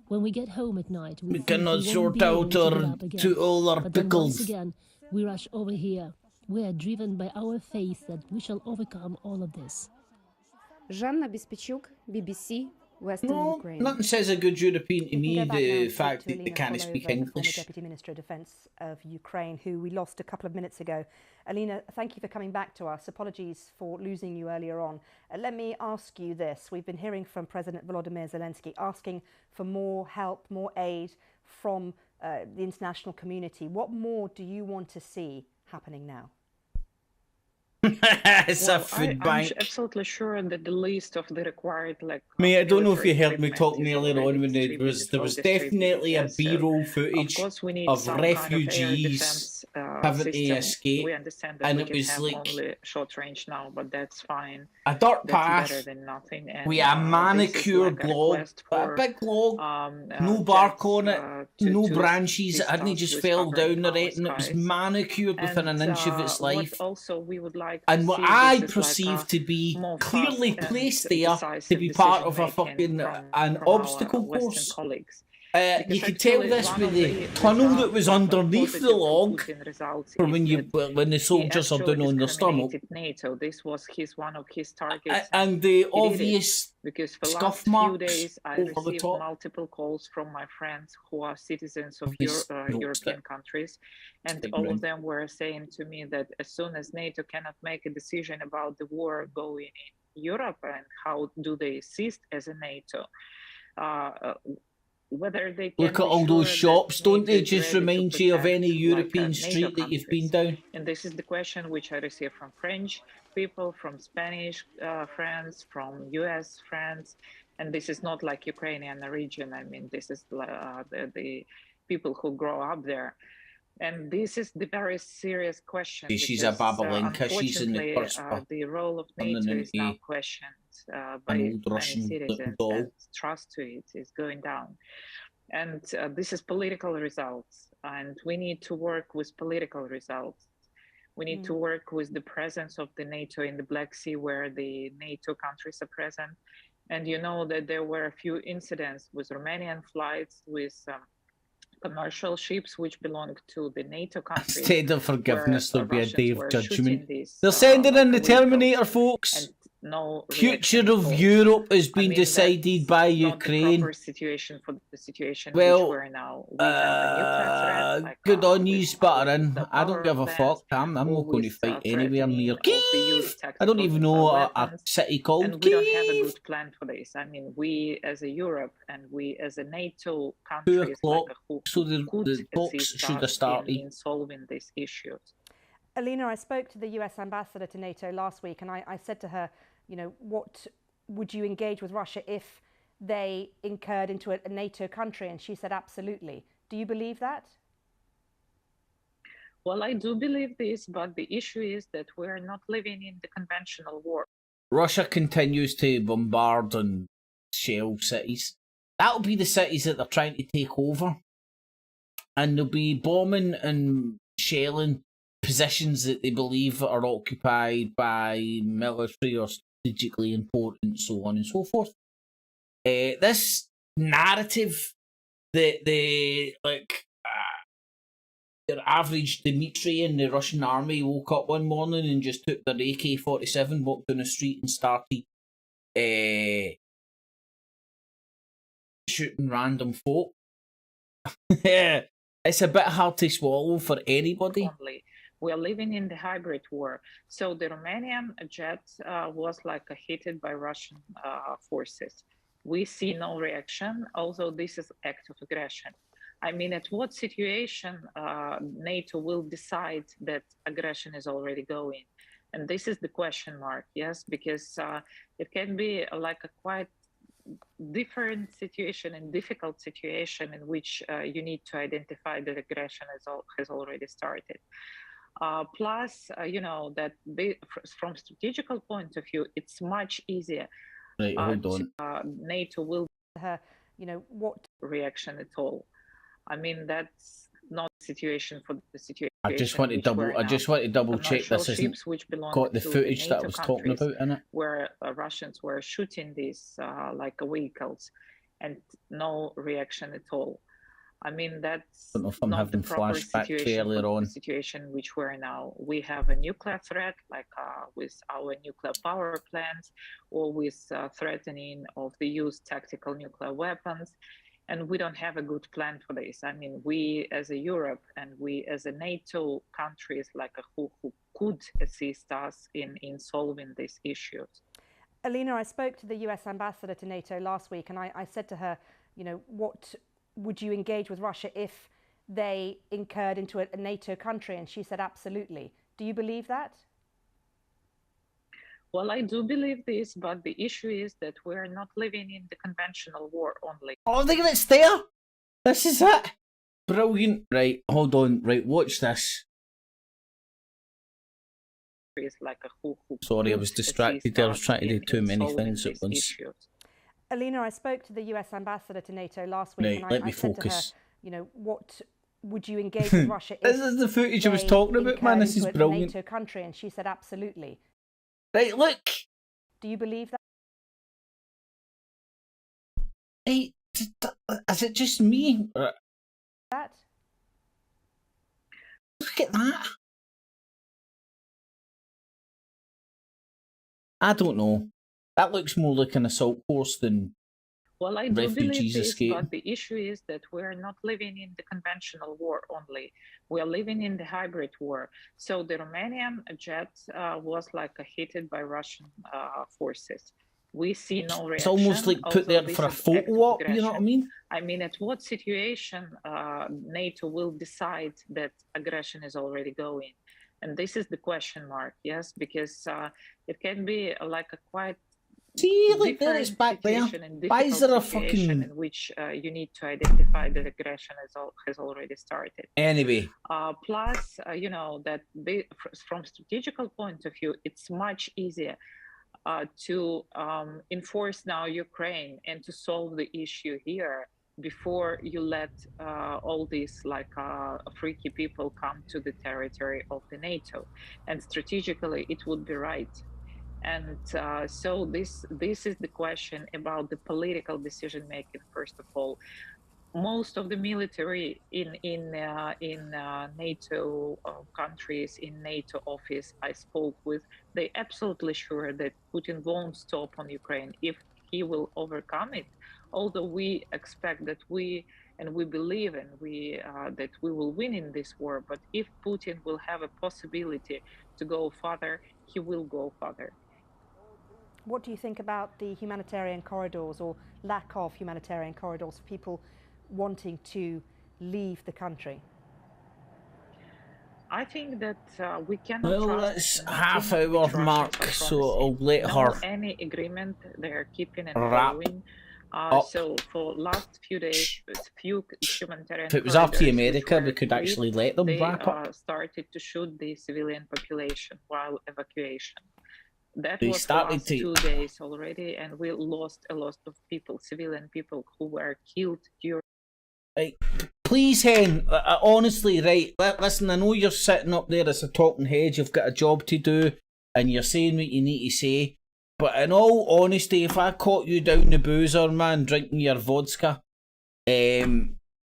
Speaker 17: When we get home at night,
Speaker 1: we cannot sort out all our pickles.
Speaker 17: Once again, we rush over here. We are driven by our faith that we shall overcome all of this.
Speaker 15: Жанна Безпечук, BBC, Western Ukraine.
Speaker 1: Nothing says a good European to me the fact that they can't speak English.
Speaker 2: Deputy Minister of Defence of Ukraine, who we lost a couple of minutes ago. Alina, thank you for coming back to us. Apologies for losing you earlier on. Let me ask you this. We've been hearing from President Volodymyr Zelensky asking for more help, more aid from the international community. What more do you want to see happening now?
Speaker 1: It's a
Speaker 4: Well,
Speaker 1: food
Speaker 4: I'm
Speaker 1: bank.
Speaker 4: absolutely sure that the list of the required
Speaker 1: Mate, I don't know if you heard me
Speaker 4: equipment
Speaker 1: talking
Speaker 4: is
Speaker 1: earlier
Speaker 4: already
Speaker 1: on when there
Speaker 4: distributed,
Speaker 1: was
Speaker 4: distributed.
Speaker 1: definitely a
Speaker 4: Yes,
Speaker 1: B-roll
Speaker 4: of
Speaker 1: footage
Speaker 4: course, we need
Speaker 1: of
Speaker 4: some kind of air
Speaker 1: refugees
Speaker 4: defense
Speaker 1: having to
Speaker 4: system.
Speaker 1: escape,
Speaker 4: We understand that
Speaker 1: and
Speaker 4: we
Speaker 1: it
Speaker 4: can
Speaker 1: was
Speaker 4: have
Speaker 1: like
Speaker 4: only short range now, but that's fine.
Speaker 1: a dirt
Speaker 4: That's
Speaker 1: path
Speaker 4: better than nothing. And
Speaker 1: with a
Speaker 4: this is
Speaker 1: manicured
Speaker 4: like a
Speaker 1: log,
Speaker 4: request
Speaker 1: a
Speaker 4: for
Speaker 1: big log, no
Speaker 4: jets,
Speaker 1: bark on it, no
Speaker 4: to
Speaker 1: branches, it
Speaker 4: assist
Speaker 1: hadn't
Speaker 4: us
Speaker 1: just
Speaker 4: with
Speaker 1: fell
Speaker 4: covering
Speaker 1: down or
Speaker 4: our
Speaker 1: anything, it was
Speaker 4: skies.
Speaker 1: manicured within
Speaker 4: And
Speaker 1: an inch of its
Speaker 4: what
Speaker 1: life.
Speaker 4: also we would like to
Speaker 1: And what
Speaker 4: see,
Speaker 1: I
Speaker 4: this is like
Speaker 1: perceive
Speaker 4: a
Speaker 1: to be
Speaker 4: more
Speaker 1: clearly
Speaker 4: fast and
Speaker 1: placed there to
Speaker 4: decisive
Speaker 1: be part of a
Speaker 4: decision-making
Speaker 1: fucking
Speaker 4: from our
Speaker 1: obstacle
Speaker 4: Western
Speaker 1: course.
Speaker 4: colleagues.
Speaker 1: You
Speaker 4: Because
Speaker 1: could tell
Speaker 4: actually
Speaker 1: this
Speaker 4: one
Speaker 1: with
Speaker 4: of
Speaker 1: the tunnel that was
Speaker 4: like
Speaker 1: underneath the
Speaker 4: positive
Speaker 1: log
Speaker 4: Putin results
Speaker 1: for
Speaker 4: is
Speaker 1: when
Speaker 4: that
Speaker 1: the
Speaker 4: he
Speaker 1: soldiers are
Speaker 4: actually
Speaker 1: down on their stomach.
Speaker 4: discriminated NATO. This was one of his targets,
Speaker 1: And the
Speaker 4: he did it.
Speaker 1: obvious
Speaker 4: Because for
Speaker 1: scuff
Speaker 4: last few
Speaker 1: marks
Speaker 4: days I
Speaker 1: over the
Speaker 4: received
Speaker 1: top.
Speaker 4: multiple calls from my friends who are citizens of
Speaker 1: This
Speaker 4: European countries, and
Speaker 1: Big
Speaker 4: all
Speaker 1: room.
Speaker 4: of them were saying to me that as soon as NATO cannot make a decision about the war going in Europe and how do they exist as a NATO, whether they can
Speaker 1: Look at
Speaker 4: be
Speaker 1: all those
Speaker 4: sure
Speaker 1: shops,
Speaker 4: that
Speaker 1: don't
Speaker 4: NATO
Speaker 1: they
Speaker 4: is
Speaker 1: just
Speaker 4: ready to
Speaker 1: remind you of
Speaker 4: protect,
Speaker 1: any
Speaker 4: like,
Speaker 1: European
Speaker 4: NATO
Speaker 1: street that you've been
Speaker 4: countries.
Speaker 1: down?
Speaker 4: And this is the question which I received from French people, from Spanish friends, from US friends, and this is not like Ukrainian region. I mean, this is the people who grow up there. And this is the very serious question.
Speaker 1: She's a
Speaker 4: Because,
Speaker 1: Babalenka, she's in the
Speaker 4: unfortunately,
Speaker 1: first
Speaker 4: the role of NATO is now questioned by
Speaker 1: an old
Speaker 4: many
Speaker 1: Russian
Speaker 4: citizens,
Speaker 1: doll.
Speaker 4: and trust to it is going down. And this is political results, and we need to work with political results. We need to work with the presence of the NATO in the Black Sea, where the NATO countries are present. And you know that there were a few incidents with Romanian flights, with commercial ships which belong to the NATO countries.
Speaker 1: Instead of forgiveness, there'll be a day of judgment.
Speaker 4: These,
Speaker 1: They're sending in the
Speaker 4: vehicles,
Speaker 1: Terminator, folks.
Speaker 4: no
Speaker 1: Future of Europe has been decided by Ukraine.
Speaker 4: Proper situation for the situation
Speaker 1: Well,
Speaker 4: which we're now. We have a nuclear threat, like,
Speaker 1: good on you, sputtering. I don't give a fuck. I'm not going to fight anywhere near Kyiv. I don't even know a city called
Speaker 4: and we
Speaker 1: Kyiv.
Speaker 4: don't have a good plan for this. I mean, we as a Europe and we as a NATO countries,
Speaker 1: so the talks should have started
Speaker 4: in solving these issues.
Speaker 2: Alina, I spoke to the US ambassador to NATO last week, and I said to her, you know, what would you engage with Russia if they incurred into a NATO country? And she said, absolutely. Do you believe that?
Speaker 4: Well, I do believe this, but the issue is that we're not living in the conventional war.
Speaker 1: Russia continues to bombard and shell cities. That'll be the cities that they're trying to take over. And they'll be bombing and shelling positions that they believe are occupied by military or strategically important, so on and so forth. This narrative that your average Dmitry in the Russian army woke up one morning and just took their AK-47, walked down the street and started shooting random folk. It's a bit hard to swallow for anybody.
Speaker 4: We are living in the hybrid war. So the Romanian jet was like hit by Russian forces. We see no reaction, although this is act of aggression. I mean, at what situation NATO will decide that aggression is already going? And this is the question mark, yes, because it can be like a quite different situation and difficult situation in which you need to identify that aggression has already started. Plus, you know, that from strategical point of view, it's much easier.
Speaker 1: Right, hold on.
Speaker 4: NATO will
Speaker 2: you know, what
Speaker 4: reaction at all. I mean, that's not the situation for the situation.
Speaker 1: I just want to double check this isn't got the footage that I was talking about in it.
Speaker 4: Where Russians were shooting these like vehicles, and no reaction at all. I mean, that's
Speaker 1: I don't know if I'm
Speaker 4: not
Speaker 1: having
Speaker 4: the proper
Speaker 1: flashback
Speaker 4: situation
Speaker 1: earlier on.
Speaker 4: the situation which we're now. We have a nuclear threat, like with our nuclear power plants, or with threatening of the use tactical nuclear weapons. And we don't have a good plan for this. I mean, we as a Europe and we as a NATO countries, like who could assist us in solving these issues.
Speaker 2: Alina, I spoke to the US ambassador to NATO last week, and I said to her, you know, what would you engage with Russia if they incurred into a NATO country? And she said, absolutely. Do you believe that?
Speaker 4: Well, I do believe this, but the issue is that we're not living in the conventional war only.
Speaker 1: Oh, look at it's there! This is it! Brilliant. Right, hold on. Right, watch this.
Speaker 4: Like a
Speaker 1: Sorry, I was distracted there. I was trying to do too many things at once.
Speaker 2: Alina, I spoke to the US ambassador to NATO last week,
Speaker 1: Right,
Speaker 2: and I said to her, you know, what would you engage with Russia if
Speaker 1: this is the footage I was talking about, man. This is brilliant.
Speaker 2: A NATO country, and she said absolutely.
Speaker 1: Right, look.
Speaker 2: Do you believe that?
Speaker 1: Hey, is it just me?
Speaker 2: That?
Speaker 1: Look at that. I don't know. That looks more like an assault force than
Speaker 4: well, I do
Speaker 1: refugees
Speaker 4: believe this,
Speaker 1: escape.
Speaker 4: But the issue is that we're not living in the conventional war only. We are living in the hybrid war. So the Romanian jet was like hit by Russian forces. We see no reaction.
Speaker 1: It's almost like put there for a photo op, you know what I mean?
Speaker 4: I mean, at what situation NATO will decide that aggression is already going? And this is the question mark, yes, because it can be like a quite
Speaker 1: like there it's back there. Why is there a fucking
Speaker 4: in which you need to identify that aggression has already started?
Speaker 1: Anyway,
Speaker 4: plus you know that from strategical point of view, it's much easier to enforce now Ukraine and to solve the issue here before you let all these like freaky people come to the territory of the NATO. And strategically, it would be right. And so this is the question about the political decision making. First of all, most of the military in NATO countries, in NATO office I spoke with, they absolutely sure that Putin won't stop on Ukraine if he will overcome it. Although we expect that we believe and that we will win in this war, but if Putin will have a possibility to go further, he will go further.
Speaker 2: What do you think about the humanitarian corridors or lack of humanitarian corridors for people wanting to leave the country?
Speaker 4: I think that we cannot.
Speaker 1: Well, that's half-hour mark, so I'll let her.
Speaker 4: Any agreement they are keeping and following. So for last few days, few humanitarian.
Speaker 1: If it was up to America, we could actually let them wrap up.
Speaker 4: They started to shoot the civilian population while evacuation. That
Speaker 1: They
Speaker 4: was
Speaker 1: started
Speaker 4: last 2 days already, and we lost a lot of people, civilian people, who were killed during.
Speaker 1: Right. Please, Hen, honestly, right, listen, I know you're sitting up there as a talking head, you've got a job to do, and you're saying what you need to say, but in all honesty, if I caught you down the boozer, man, drinking your vodka, and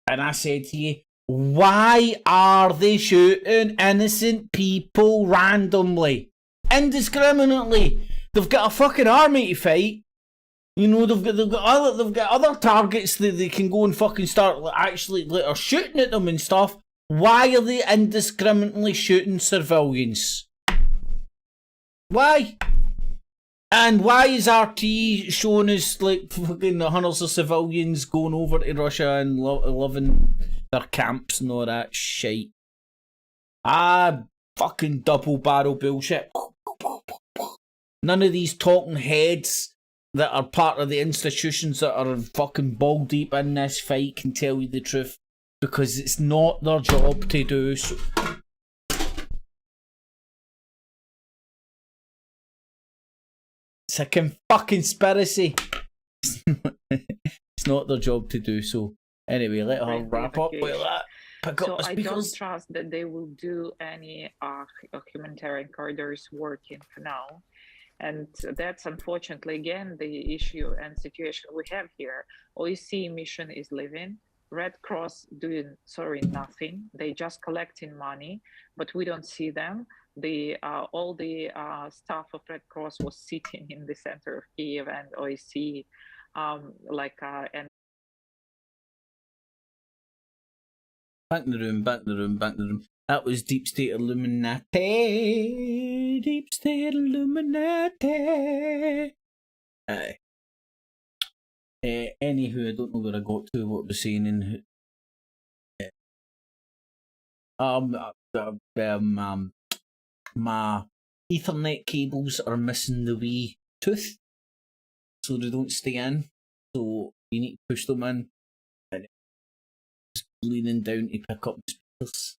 Speaker 1: I said to you, why are they shooting innocent people randomly? Indiscriminately. They've got a fucking army to fight. You know, they've got other targets that they can go and fucking start actually or shooting at them and stuff. Why are they indiscriminately shooting civilians? Why? And why is RT showing us like fucking hundreds of civilians going over to Russia and living their camps and all that shit? Fucking double barrel bullshit. None of these talking heads that are part of the institutions that are fucking ball deep in this fight can tell you the truth, because it's not their job to do so. It's a fucking conspiracy. It's not their job to do so. Anyway, let her wrap up with that.
Speaker 4: So I don't trust that they will do any humanitarian corridors working for now. And that's unfortunately, again, the issue and situation we have here. OSCE mission is leaving. Red Cross doing, nothing. They just collecting money, but we don't see them. All the staff of Red Cross was sitting in the center of Kiev and OSCE, and
Speaker 1: Back in the room. That was Deep State Illuminati. Deep State Illuminati. Anywho, I don't know where I got to, what I was saying in my Ethernet cables are missing the wee tooth, so they don't stay in. So you need to push them in, and it's leaning down to pick up the speakers.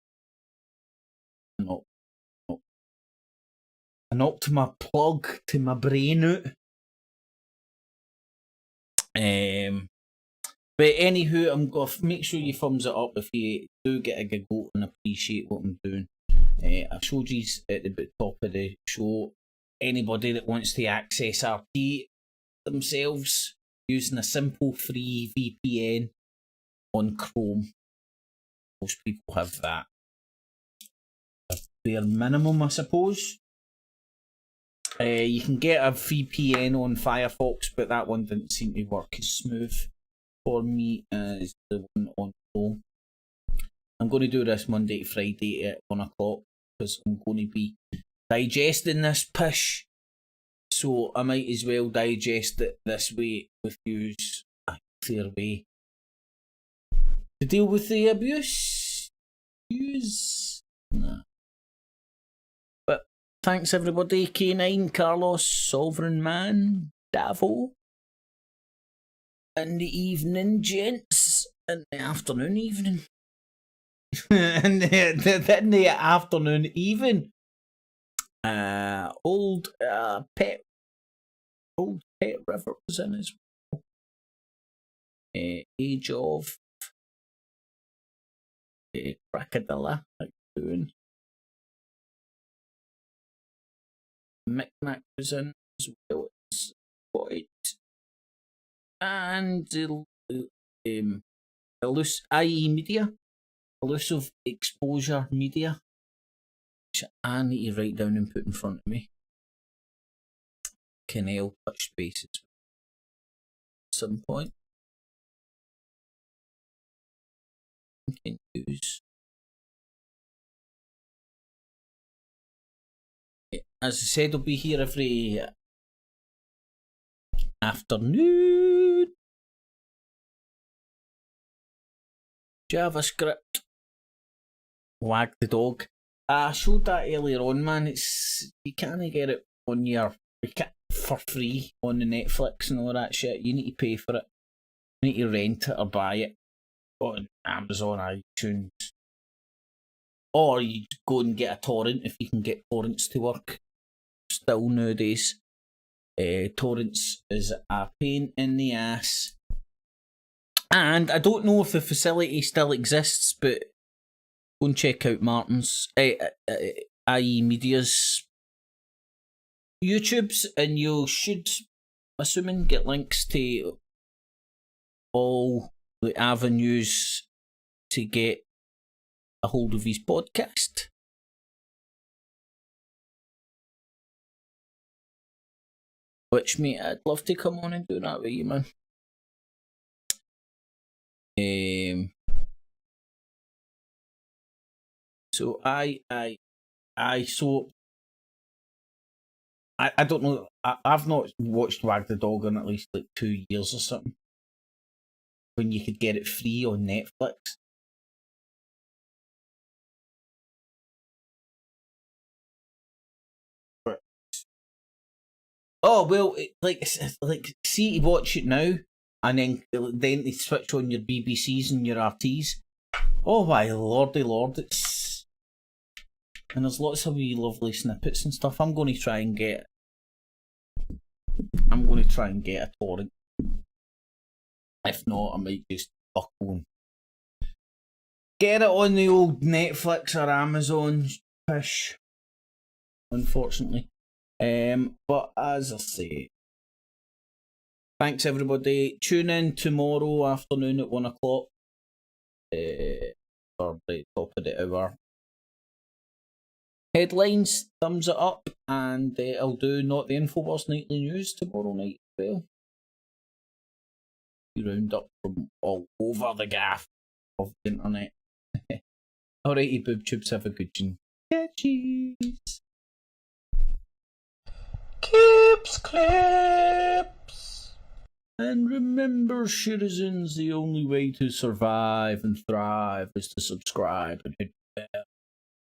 Speaker 1: I knocked my plug to my brain out. But anywho, I'm going to make sure you thumbs it up if you do get a giggle and appreciate what I'm doing. I showed you at the top of the show, anybody that wants to access RT themselves using a simple free VPN on Chrome. Most people have that. A bare minimum, I suppose. You can get a VPN on Firefox, but that one didn't seem to work as smooth for me as the one on Chrome. I'm going to do this Monday to Friday at 1 o'clock because I'm going to be digesting this pish. So I might as well digest it this way with yous a clear way to deal with the abuse. Nah. But thanks everybody, K9, Carlos, Sovereign Man, Davo. In the evening, gents. In the afternoon, evening. in the afternoon, even. Old Pet River was in as well. Age of Crocodilla, how you doing? Micmac was in as well as Void. And IE Media, Elusive Exposure Media, which I need to write down and put in front of me. Canal touch bases at some point. Continues. As I said, I'll be here every afternoon. JavaScript. Wag the dog. I showed that earlier on, man. You can't get it on for free on the Netflix and all that shit. You need to pay for it. You need to rent it or buy it on Amazon, iTunes, or you go and get a torrent if you can get torrents to work. Still nowadays. Torrents is a pain in the ass, and I don't know if the facility still exists, but go and check out Martin's IE Media's YouTubes, and you should, assuming, get links to all the avenues to get a hold of his podcast. Which, mate, I'd love to come on and do that with you, man. So I don't know. I've not watched Wag the Dog in at least like 2 years or something. When you could get it free on Netflix. Oh well, see to watch it now, and then they switch on your BBCs and your RTs. Oh my lordy lord, and there's lots of wee lovely snippets and stuff. I'm going to try and get a torrent. If not, I might just buckle and get it on the old Netflix or Amazon push. Unfortunately. But as I say, thanks everybody. Tune in tomorrow afternoon at 1 o'clock. For the top of the hour. Headlines, thumbs it up, and I'll do Not the Infowars Nightly News tomorrow night as well. We round up from all over the gaff of the internet. Alrighty, boob tubes, have a good one. Catchies. Clips. And remember, citizens, the only way to survive and thrive is to subscribe and hit the bell.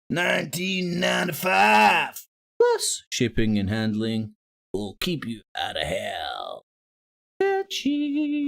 Speaker 1: 1995. plus shipping and handling will keep you out of hell. Catchy.